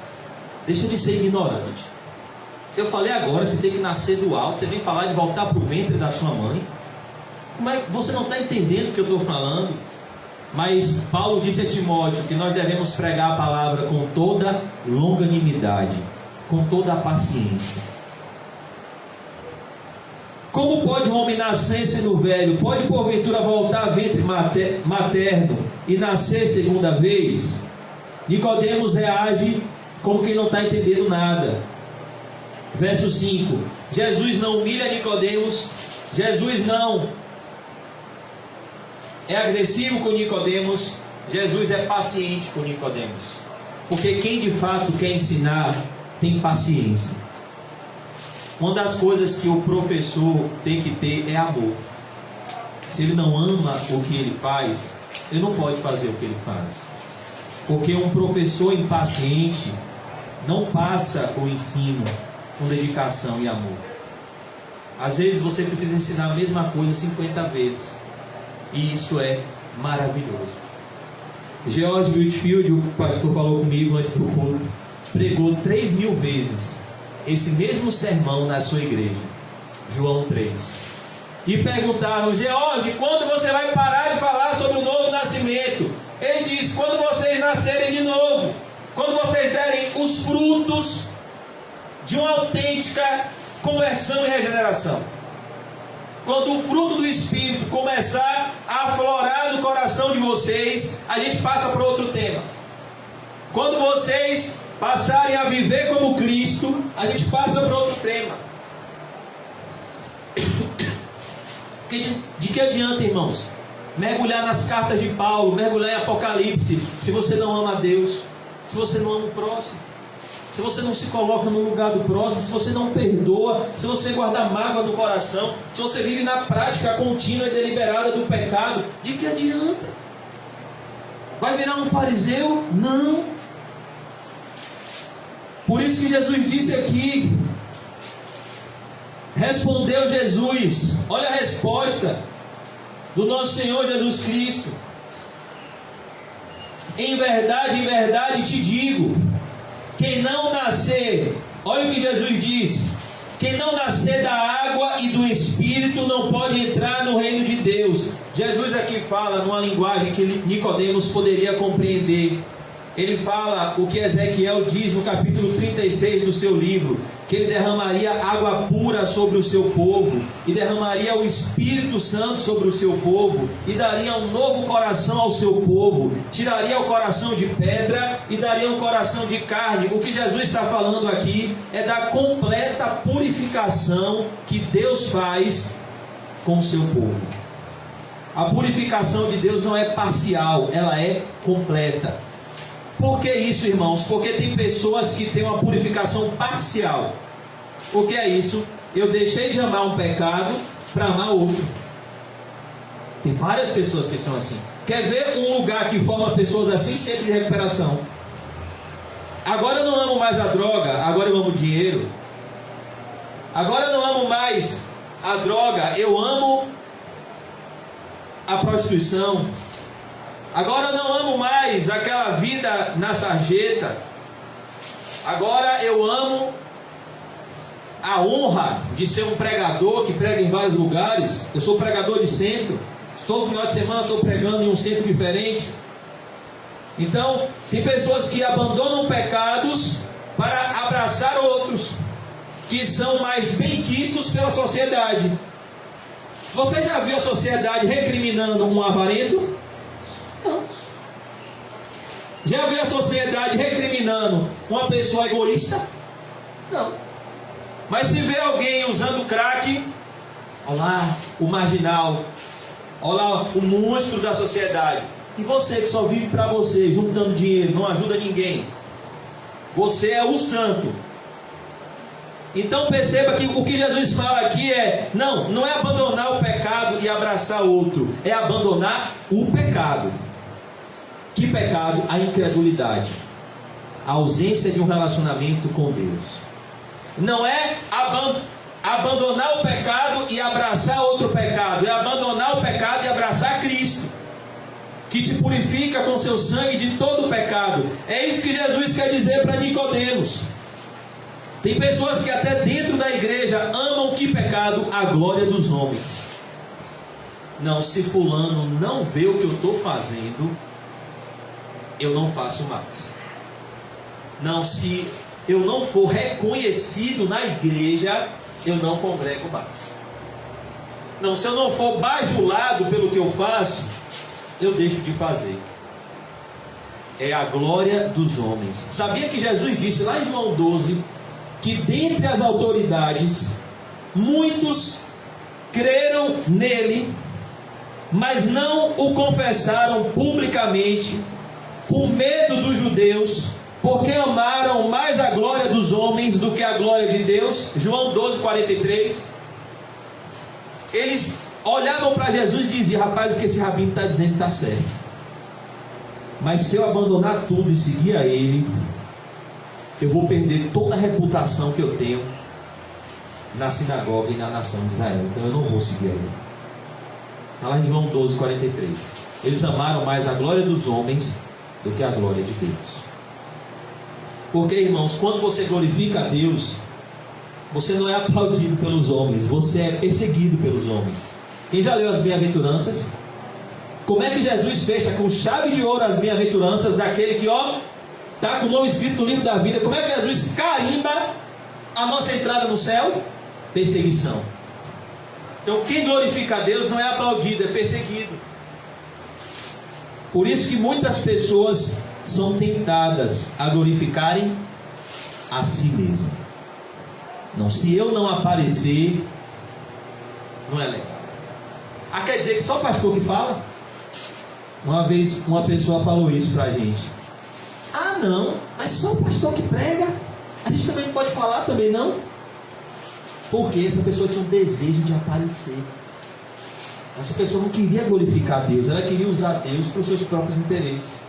deixa de ser ignorante. Eu falei agora, você tem que nascer do alto. Você vem falar de voltar para o ventre da sua mãe. Mas você não está entendendo o que eu estou falando. Mas Paulo disse a Timóteo que nós devemos pregar a palavra com toda longanimidade, com toda a paciência. Como pode um homem nascer sendo velho? Pode porventura voltar a ventre materno e nascer segunda vez? Nicodemos reage como quem não está entendendo nada. Verso 5. Jesus não humilha Nicodemos. Jesus não é agressivo com Nicodemos. Jesus é paciente com Nicodemos. Porque quem de fato quer ensinar tem paciência. Uma das coisas que o professor tem que ter é amor. Se ele não ama o que ele faz, ele não pode fazer o que ele faz. Porque um professor impaciente não passa o ensino com dedicação e amor. Às vezes você precisa ensinar a mesma coisa 50 vezes. E isso é maravilhoso. George Whitefield, o pastor falou comigo antes do culto, pregou 3.000 vezes esse mesmo sermão na sua igreja. João 3. E perguntaram: George, quando você vai parar de falar sobre o novo nascimento? Ele diz: quando vocês nascerem de novo, quando vocês derem os frutos de uma autêntica conversão e regeneração, quando o fruto do Espírito começar a aflorar no coração de vocês, a gente passa para outro tema. Quando vocês passarem a viver como Cristo, a gente passa para outro tema. De que adianta, irmãos, mergulhar nas cartas de Paulo, mergulhar em Apocalipse, se você não ama a Deus, se você não ama o próximo, se você não se coloca no lugar do próximo, se você não perdoa, se você guarda mágoa no coração, se você vive na prática contínua e deliberada do pecado, de que adianta? Vai virar um fariseu? Não. Por isso que Jesus disse aqui, respondeu Jesus, olha a resposta do nosso Senhor Jesus Cristo: em verdade te digo, quem não nascer, olha o que Jesus diz, quem não nascer da água e do Espírito não pode entrar no reino de Deus. Jesus aqui fala numa linguagem que Nicodemos poderia compreender. Ele fala o que Ezequiel diz no capítulo 36 do seu livro, que ele derramaria água pura sobre o seu povo, e derramaria o Espírito Santo sobre o seu povo, e daria um novo coração ao seu povo, tiraria o coração de pedra e daria um coração de carne. O que Jesus está falando aqui é da completa purificação que Deus faz com o seu povo. A purificação de Deus não é parcial, ela é completa. Por que isso, irmãos? Porque tem pessoas que têm uma purificação parcial. O que é isso? Eu deixei de amar um pecado para amar outro. Tem várias pessoas que são assim. Quer ver um lugar que forma pessoas assim? Centro de recuperação. Agora eu não amo mais a droga, agora eu amo o dinheiro. Agora eu não amo mais a droga, eu amo a prostituição. Agora eu não amo mais aquela vida na sarjeta. Agora eu amo a honra de ser um pregador que prega em vários lugares. Eu sou pregador de centro. Todo final de semana estou pregando em um centro diferente. Então, tem pessoas que abandonam pecados para abraçar outros, que são mais bem-quistos pela sociedade. Você já viu a sociedade recriminando um avarento? Não. Já viu a sociedade recriminando uma pessoa egoísta? Não. Mas se vê alguém usando crack, olha lá o marginal, olha lá o monstro da sociedade. E você que só vive para você, juntando dinheiro, não ajuda ninguém. Você é o santo. Então perceba que o que Jesus fala aqui é, não é abandonar o pecado e abraçar outro, é abandonar o pecado. Que pecado? A incredulidade, a ausência de um relacionamento com Deus. Não é abandonar o pecado e abraçar outro pecado, é abandonar o pecado e abraçar Cristo, que te purifica com seu sangue de todo o pecado. É isso que Jesus quer dizer para Nicodemos. Tem pessoas que até dentro da igreja amam que pecado? A glória dos homens. Não, se fulano não vê o que eu estou fazendo, eu não faço mais. Não, se eu não for reconhecido na igreja, eu não congrego mais. Não, se eu não for bajulado pelo que eu faço, eu deixo de fazer. É a glória dos homens. Sabia que Jesus disse lá em João 12, que dentre as autoridades, muitos creram nele, mas não o confessaram publicamente, com medo dos judeus, porque amaram mais a glória dos homens do que a glória de Deus. João 12, 43. Eles olhavam para Jesus e diziam: rapaz, o que esse rabino está dizendo está certo. Mas se eu abandonar tudo e seguir a ele, eu vou perder toda a reputação que eu tenho na sinagoga e na nação de Israel. Então eu não vou seguir a ele. Está lá em João 12:43. Eles amaram mais a glória dos homens do que a glória de Deus. Porque, irmãos, quando você glorifica a Deus, você não é aplaudido pelos homens, você é perseguido pelos homens. Quem já leu as bem-aventuranças? Como é que Jesus fecha com chave de ouro as bem-aventuranças daquele que, está com o nome escrito no livro da vida? Como é que Jesus carimba a nossa entrada no céu? Perseguição. Então quem glorifica a Deus não é aplaudido, é perseguido. Por isso que muitas pessoas são tentadas a glorificarem a si mesmas. Não, se eu não aparecer, não é legal. Quer dizer que só pastor que fala? Uma vez uma pessoa falou isso pra gente. Não, mas só o pastor que prega, a gente também não pode falar também não? Porque essa pessoa tinha um desejo de aparecer. Essa pessoa não queria glorificar Deus, ela queria usar Deus para os seus próprios interesses.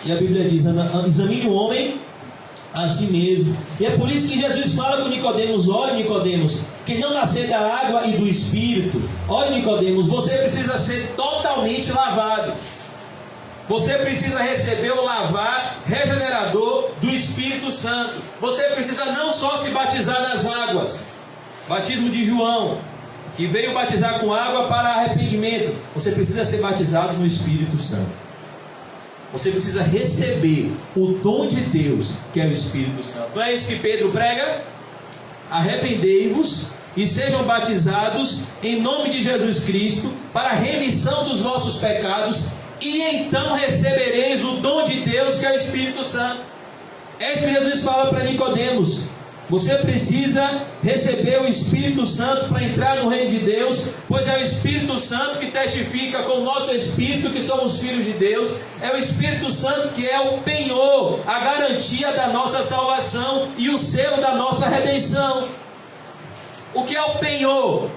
E a Bíblia diz: examine o homem a si mesmo. E é por isso que Jesus fala com Nicodemos: olha, Nicodemos, quem não nascer da água e do Espírito, olha, Nicodemos, você precisa ser totalmente lavado. Você precisa receber o lavar regenerador do Espírito Santo. Você precisa não só se batizar nas águas, batismo de João, que veio batizar com água para arrependimento. Você precisa ser batizado no Espírito Santo. Você precisa receber o dom de Deus, que é o Espírito Santo. Não é isso que Pedro prega? Arrependei-vos e sejam batizados em nome de Jesus Cristo para a remissão dos vossos pecados, e então recebereis o dom de Deus, que é o Espírito Santo. É isso que Jesus fala para Nicodemos. Você precisa receber o Espírito Santo para entrar no reino de Deus, pois é o Espírito Santo que testifica com o nosso Espírito que somos filhos de Deus. É o Espírito Santo que é o penhor, a garantia da nossa salvação e o selo da nossa redenção. O que é o penhor?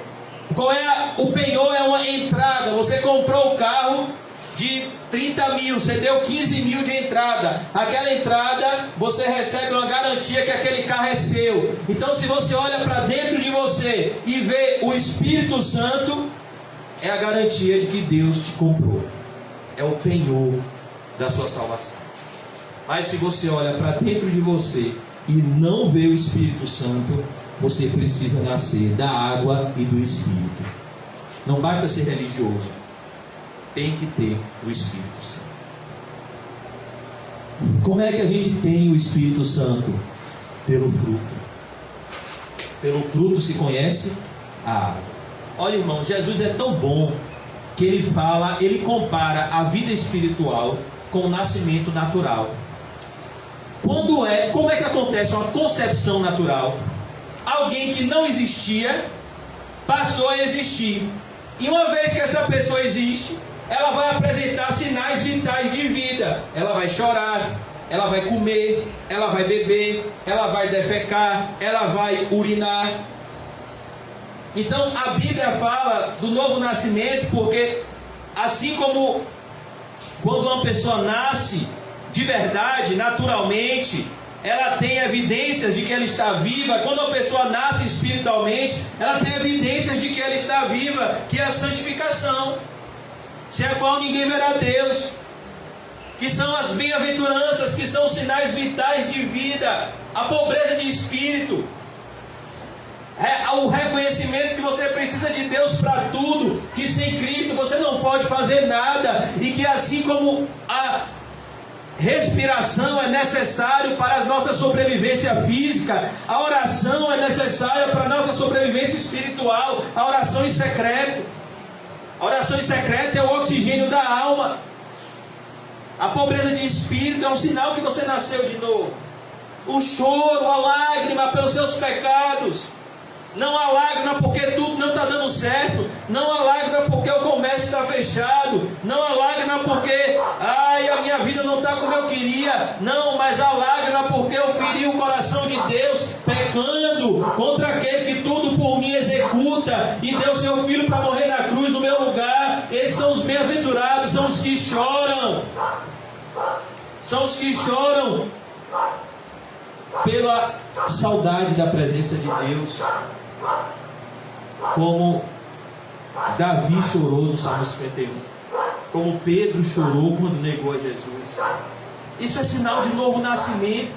O penhor é uma entrada. Você comprou o carro de 30 mil, você deu 15 mil de entrada. Aquela entrada, você recebe uma garantia que aquele carro é seu. Então, se você olha para dentro de você e vê o Espírito Santo, é a garantia de que Deus te comprou. É o penhor da sua salvação. Mas se você olha para dentro de você e não vê o Espírito Santo, você precisa nascer da água e do Espírito. Não basta ser religioso, tem que ter o Espírito Santo. Como é que a gente tem o Espírito Santo? Pelo fruto. Pelo fruto se conhece a água. Olha, irmão, Jesus é tão bom que ele compara a vida espiritual com o nascimento natural. Como é que acontece uma concepção natural? Alguém que não existia passou a existir. E uma vez que essa pessoa existe, ela vai apresentar sinais vitais de vida. Ela vai chorar, ela vai comer, ela vai beber, ela vai defecar, ela vai urinar. Então a Bíblia fala do novo nascimento, porque assim como quando uma pessoa nasce de verdade, naturalmente, ela tem evidências de que ela está viva. Quando a pessoa nasce espiritualmente, ela tem evidências de que ela está viva, que é a santificação, sem a qual ninguém verá Deus, que são as bem-aventuranças, que são os sinais vitais de vida, a pobreza de espírito, o reconhecimento que você precisa de Deus para tudo, que sem Cristo você não pode fazer nada, e que assim como a respiração é necessário para a nossa sobrevivência física, a oração é necessária para a nossa sobrevivência espiritual, a oração em secreto. A oração em secreto é o oxigênio da alma. A pobreza de espírito é um sinal que você nasceu de novo. O choro, a lágrima pelos seus pecados. Não há lágrima porque tudo não está dando certo. Não há lágrima porque o comércio está fechado. Não há lágrima porque a minha vida não está como eu queria. Não, mas há lágrima porque eu feri o coração de Deus, pecando contra aquele que tudo por mim executa e deu seu filho para morrer na cruz no meu lugar. Esses são os bem-aventurados, são os que choram. São os que choram pela saudade da presença de Deus. como Davi chorou no Salmo 51, como Pedro chorou quando negou a Jesus. Isso é sinal de novo nascimento.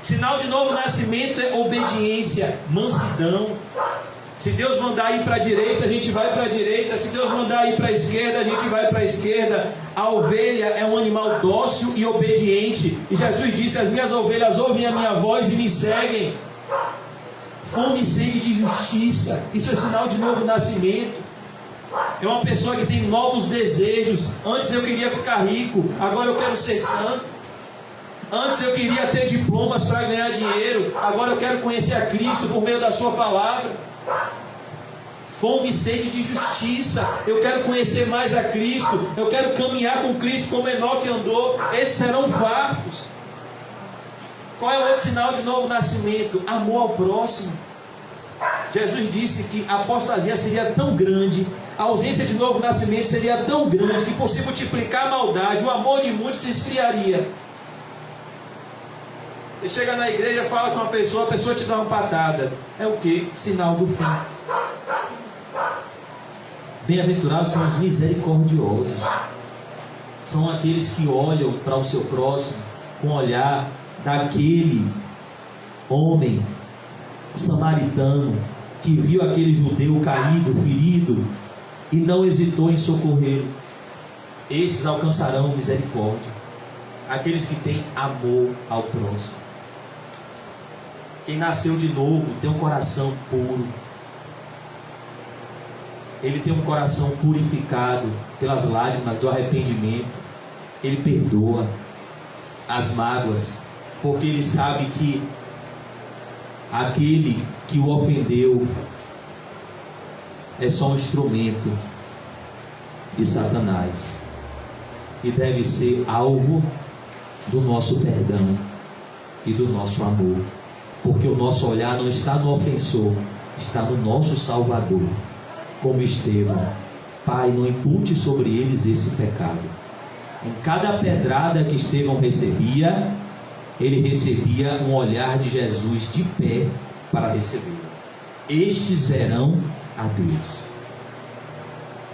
Sinal de novo nascimento é obediência, mansidão. Se Deus mandar ir para a direita, a gente vai para a direita. Se Deus mandar ir para a esquerda, a gente vai para a esquerda. A ovelha é um animal dócil e obediente. E Jesus disse: as minhas ovelhas ouvem a minha voz e me seguem. Fome e sede de justiça. Isso é sinal de novo nascimento. É uma pessoa que tem novos desejos. Antes eu queria ficar rico, agora eu quero ser santo. Antes eu queria ter diplomas para ganhar dinheiro, agora eu quero conhecer a Cristo por meio da sua palavra. Fome e sede de justiça. Eu quero conhecer mais a Cristo. Eu quero caminhar com Cristo como Enoque andou. Esses serão fatos. Qual é o outro sinal de novo nascimento? Amor ao próximo. Jesus disse que a apostasia seria tão grande, a ausência de novo nascimento seria tão grande, que por se multiplicar a maldade, o amor de muitos se esfriaria. Você chega na igreja, fala com uma pessoa, a pessoa te dá uma patada. É o que? Sinal do fim. Bem-aventurados são os misericordiosos. São aqueles que olham para o seu próximo com o olhar daquele homem samaritano que viu aquele judeu caído, ferido, e não hesitou em socorrer. Esses alcançarão misericórdia. Aqueles que têm amor ao próximo. Quem nasceu de novo tem um coração puro. Ele tem um coração purificado pelas lágrimas do arrependimento. Ele perdoa as mágoas, porque ele sabe que aquele que o ofendeu é só um instrumento de Satanás e deve ser alvo do nosso perdão e do nosso amor, porque o nosso olhar não está no ofensor, está no nosso Salvador. Como Estevão: Pai, não impute sobre eles esse pecado. Em cada pedrada que Estevão recebia, ele recebia um olhar de Jesus de pé para receber. Estes verão a Deus.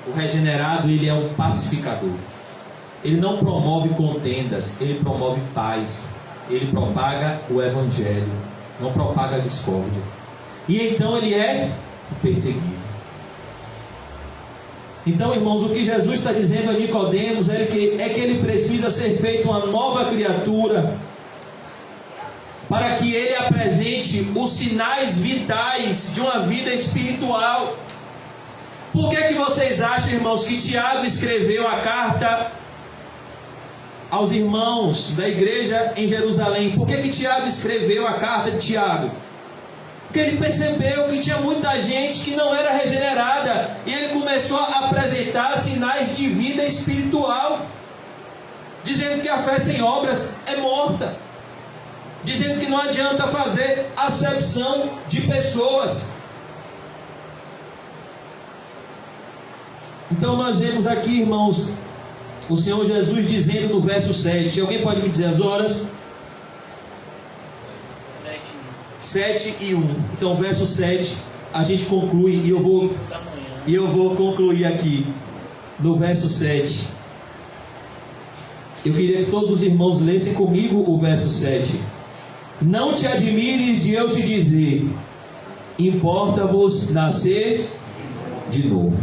O regenerado, ele é um pacificador. Ele não promove contendas, ele promove paz. Ele propaga o evangelho, não propaga a discórdia. E então ele é perseguido. Então, irmãos, o que Jesus está dizendo a Nicodemos é que ele precisa ser feito uma nova criatura, para que ele apresente os sinais vitais de uma vida espiritual. Por que vocês acham, irmãos, que Tiago escreveu a carta aos irmãos da igreja em Jerusalém? Por que Tiago escreveu a carta de Tiago? Porque ele percebeu que tinha muita gente que não era regenerada, e ele começou a apresentar sinais de vida espiritual, dizendo que a fé sem obras é morta, dizendo que não adianta fazer acepção de pessoas. Então nós vemos aqui, irmãos, o Senhor Jesus dizendo no verso 7. Alguém pode me dizer as horas? 7 e 1. Então verso 7 a gente conclui, e eu vou concluir aqui no verso 7. Eu queria que todos os irmãos lessem comigo o verso 7. Não te admires de eu te dizer: importa-vos nascer de novo.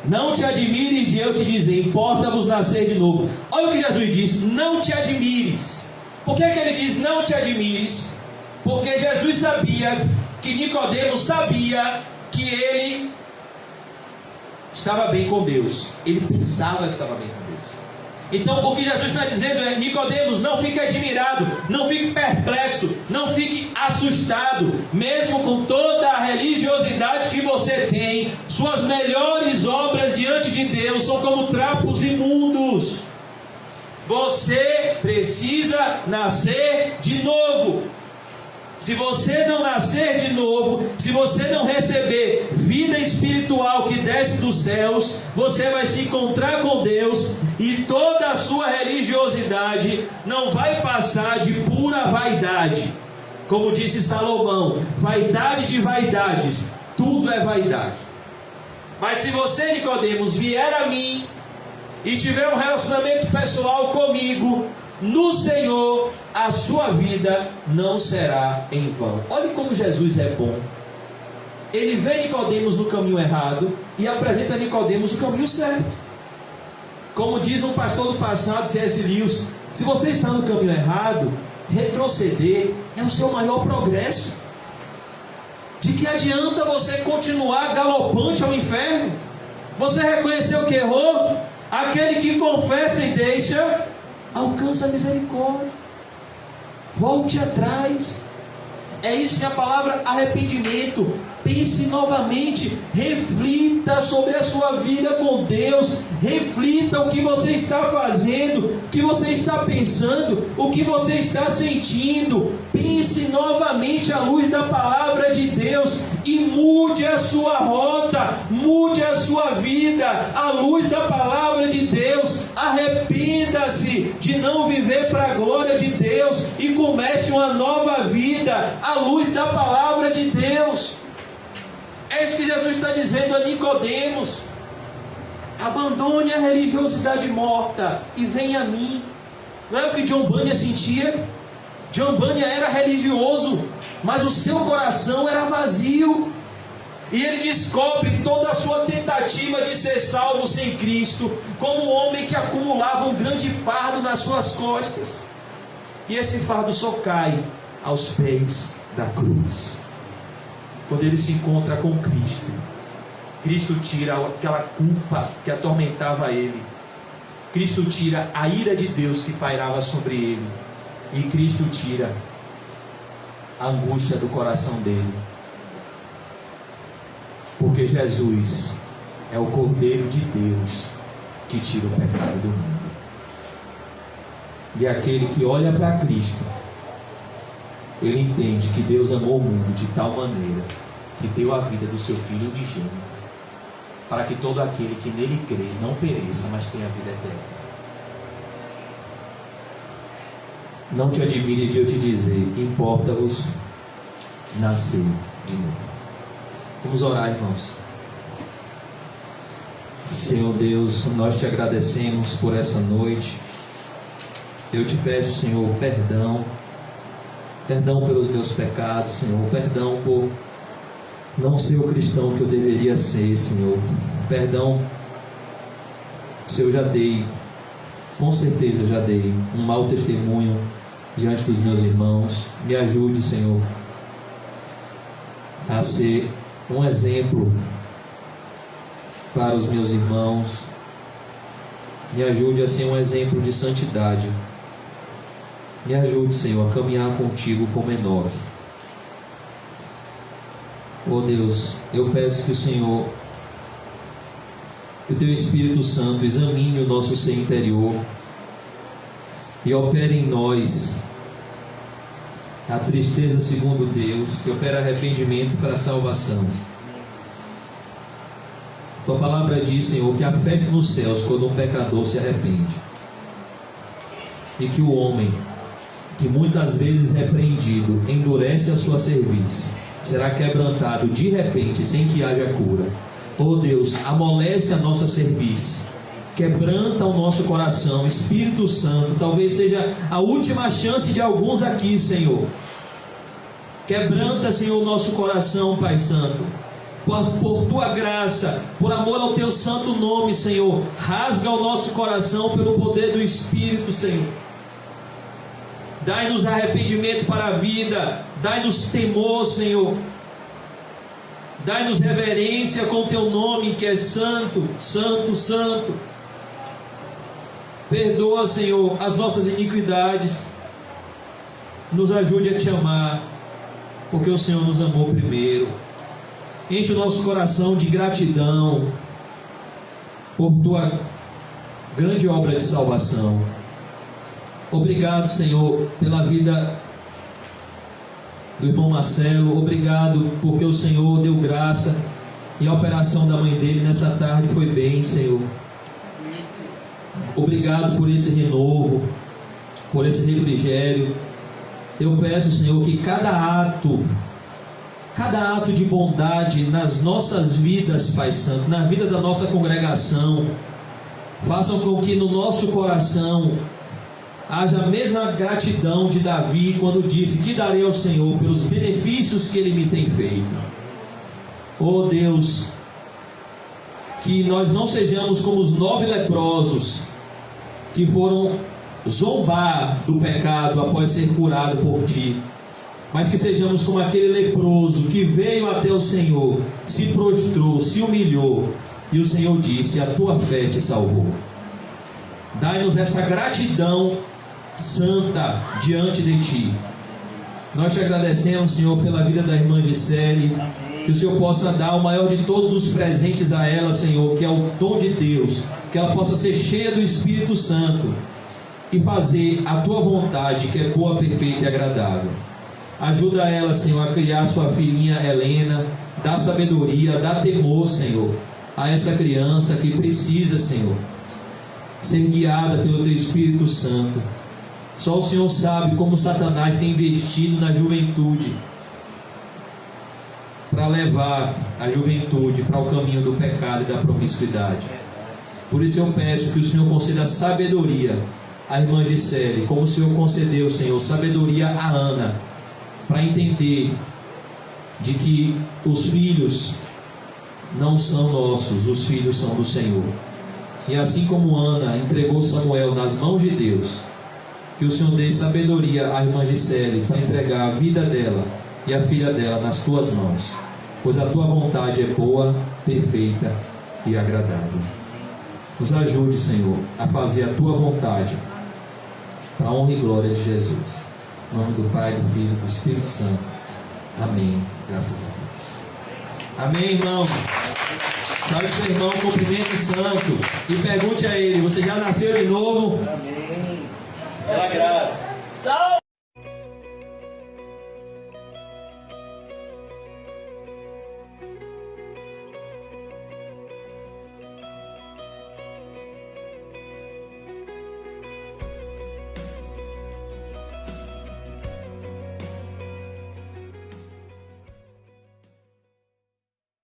Não te admires de eu te dizer: importa-vos nascer de novo. Olha o que Jesus diz: não te admires. Por que ele diz não te admires? Porque Jesus sabia que Nicodemos sabia que ele estava bem com Deus. Ele pensava que estava bem com Deus. Então o que Jesus está dizendo é: Nicodemos, não fique admirado, não fique perplexo, não fique assustado. Mesmo com toda a religiosidade que você tem, suas melhores obras diante de Deus são como trapos imundos. Você precisa nascer de novo. Se você não nascer de novo, se você não receber vida espiritual que desce dos céus, você vai se encontrar com Deus, e toda a sua religiosidade não vai passar de pura vaidade. Como disse Salomão, vaidade de vaidades, tudo é vaidade. Mas se você, Nicodemos, vier a mim e tiver um relacionamento pessoal comigo, no Senhor, a sua vida não será em vão. Olhe como Jesus é bom. Ele vê Nicodemos no caminho errado e apresenta a Nicodemos o caminho certo. Como diz um pastor do passado, C.S. Lewis, se você está no caminho errado, retroceder é o seu maior progresso. De que adianta você continuar galopante ao inferno? Você reconheceu que errou? Aquele que confessa e deixa, alcança a misericórdia. Volte atrás. É isso que a palavra arrependimento. Pense novamente, reflita sobre a sua vida com Deus, reflita o que você está fazendo, o que você está pensando, o que você está sentindo. Pense novamente à luz da palavra de Deus e mude a sua rota, mude a sua vida à luz da palavra de Deus. Arrependa-se de não viver para a glória de Deus e comece uma nova vida à luz da palavra de Deus. É isso que Jesus está dizendo a Nicodemos. Abandone a religiosidade morta e venha a mim. Não é o que John Bunyan sentia? John Bunyan era religioso, mas o seu coração era vazio. E ele descobre toda a sua tentativa de ser salvo sem Cristo como um homem que acumulava um grande fardo nas suas costas. E esse fardo só cai aos pés da cruz. Quando ele se encontra com Cristo, Cristo tira aquela culpa que atormentava ele. Cristo tira a ira de Deus que pairava sobre ele. E Cristo tira a angústia do coração dele. Porque Jesus é o Cordeiro de Deus que tira o pecado do mundo. E aquele que olha para Cristo, ele entende que Deus amou o mundo de tal maneira que deu a vida do seu Filho unigênito, para que todo aquele que nele crê não pereça, mas tenha a vida eterna. Não te admire de eu te dizer, importa-vos nascer de novo. Vamos orar, irmãos. Senhor Deus, nós te agradecemos por essa noite. Eu te peço, Senhor, perdão pelos meus pecados, Senhor, perdão por não ser o cristão que eu deveria ser, Senhor, perdão se eu já dei, com certeza já dei um mau testemunho diante dos meus irmãos. Me ajude, Senhor, a ser um exemplo para os meus irmãos. Me ajude a ser um exemplo de santidade. Me ajude, Senhor, a caminhar contigo como Enoque. Oh Deus, eu peço que o Senhor, que o Teu Espírito Santo examine o nosso ser interior e opere em nós a tristeza segundo Deus, que opera arrependimento para a salvação. Tua palavra diz, Senhor, que há festa nos céus quando um pecador se arrepende. E que o homem, que muitas vezes repreendido, endurece a sua cerviz, será quebrantado de repente, sem que haja cura. Oh Deus, amolece a nossa cerviz, quebranta o nosso coração. Espírito Santo, talvez seja a última chance de alguns aqui, Senhor. Quebranta, Senhor, o nosso coração, Pai Santo. Por Tua graça, por amor ao Teu santo nome, Senhor, rasga o nosso coração pelo poder do Espírito, Senhor. Dai-nos arrependimento para a vida, dai-nos temor, Senhor. Dai-nos reverência com o Teu nome, que é santo, santo, santo. Perdoa, Senhor, as nossas iniquidades. Nos ajude a Te amar, porque o Senhor nos amou primeiro. Enche o nosso coração de gratidão por Tua grande obra de salvação. Obrigado, Senhor, pela vida do irmão Marcelo. Obrigado porque o Senhor deu graça e a operação da mãe dele nessa tarde foi bem, Senhor. Obrigado por esse renovo, por esse refrigério. Eu peço, Senhor, que cada ato de bondade nas nossas vidas, Pai Santo, na vida da nossa congregação, façam com que no nosso coração haja a mesma gratidão de Davi quando disse: que darei ao Senhor pelos benefícios que Ele me tem feito. Oh Deus, que nós não sejamos como os 9 leprosos que foram zombar do pecado após ser curado por Ti, mas que sejamos como aquele leproso que veio até o Senhor, se prostrou, se humilhou, e o Senhor disse: a tua fé te salvou. Dai-nos essa gratidão santa diante de Ti. Nós te agradecemos, Senhor, pela vida da irmã Gisele. Que o Senhor possa dar o maior de todos os presentes a ela, Senhor, que é o dom de Deus. Que ela possa ser cheia do Espírito Santo e fazer a tua vontade, que é boa, perfeita e agradável. Ajuda ela, Senhor, a criar sua filhinha Helena. Dá sabedoria, dá temor, Senhor, a essa criança que precisa, Senhor, ser guiada pelo teu Espírito Santo. Só o Senhor sabe como Satanás tem investido na juventude para levar a juventude para o caminho do pecado e da promiscuidade. Por isso eu peço que o Senhor conceda sabedoria à irmã Gisele, como o Senhor concedeu, Senhor, sabedoria a Ana, para entender de que os filhos não são nossos, os filhos são do Senhor. E assim como Ana entregou Samuel nas mãos de Deus, que o Senhor dê sabedoria à irmã Gisele para entregar a vida dela e a filha dela nas tuas mãos, pois a tua vontade é boa, perfeita e agradável. Nos ajude, Senhor, a fazer a tua vontade, para a honra e glória de Jesus. Em nome do Pai, do Filho e do Espírito Santo. Amém. Graças a Deus. Amém, irmãos. Salve seu irmão, cumprimento santo e pergunte a ele: você já nasceu de novo? Amém. Pela graça. Salve!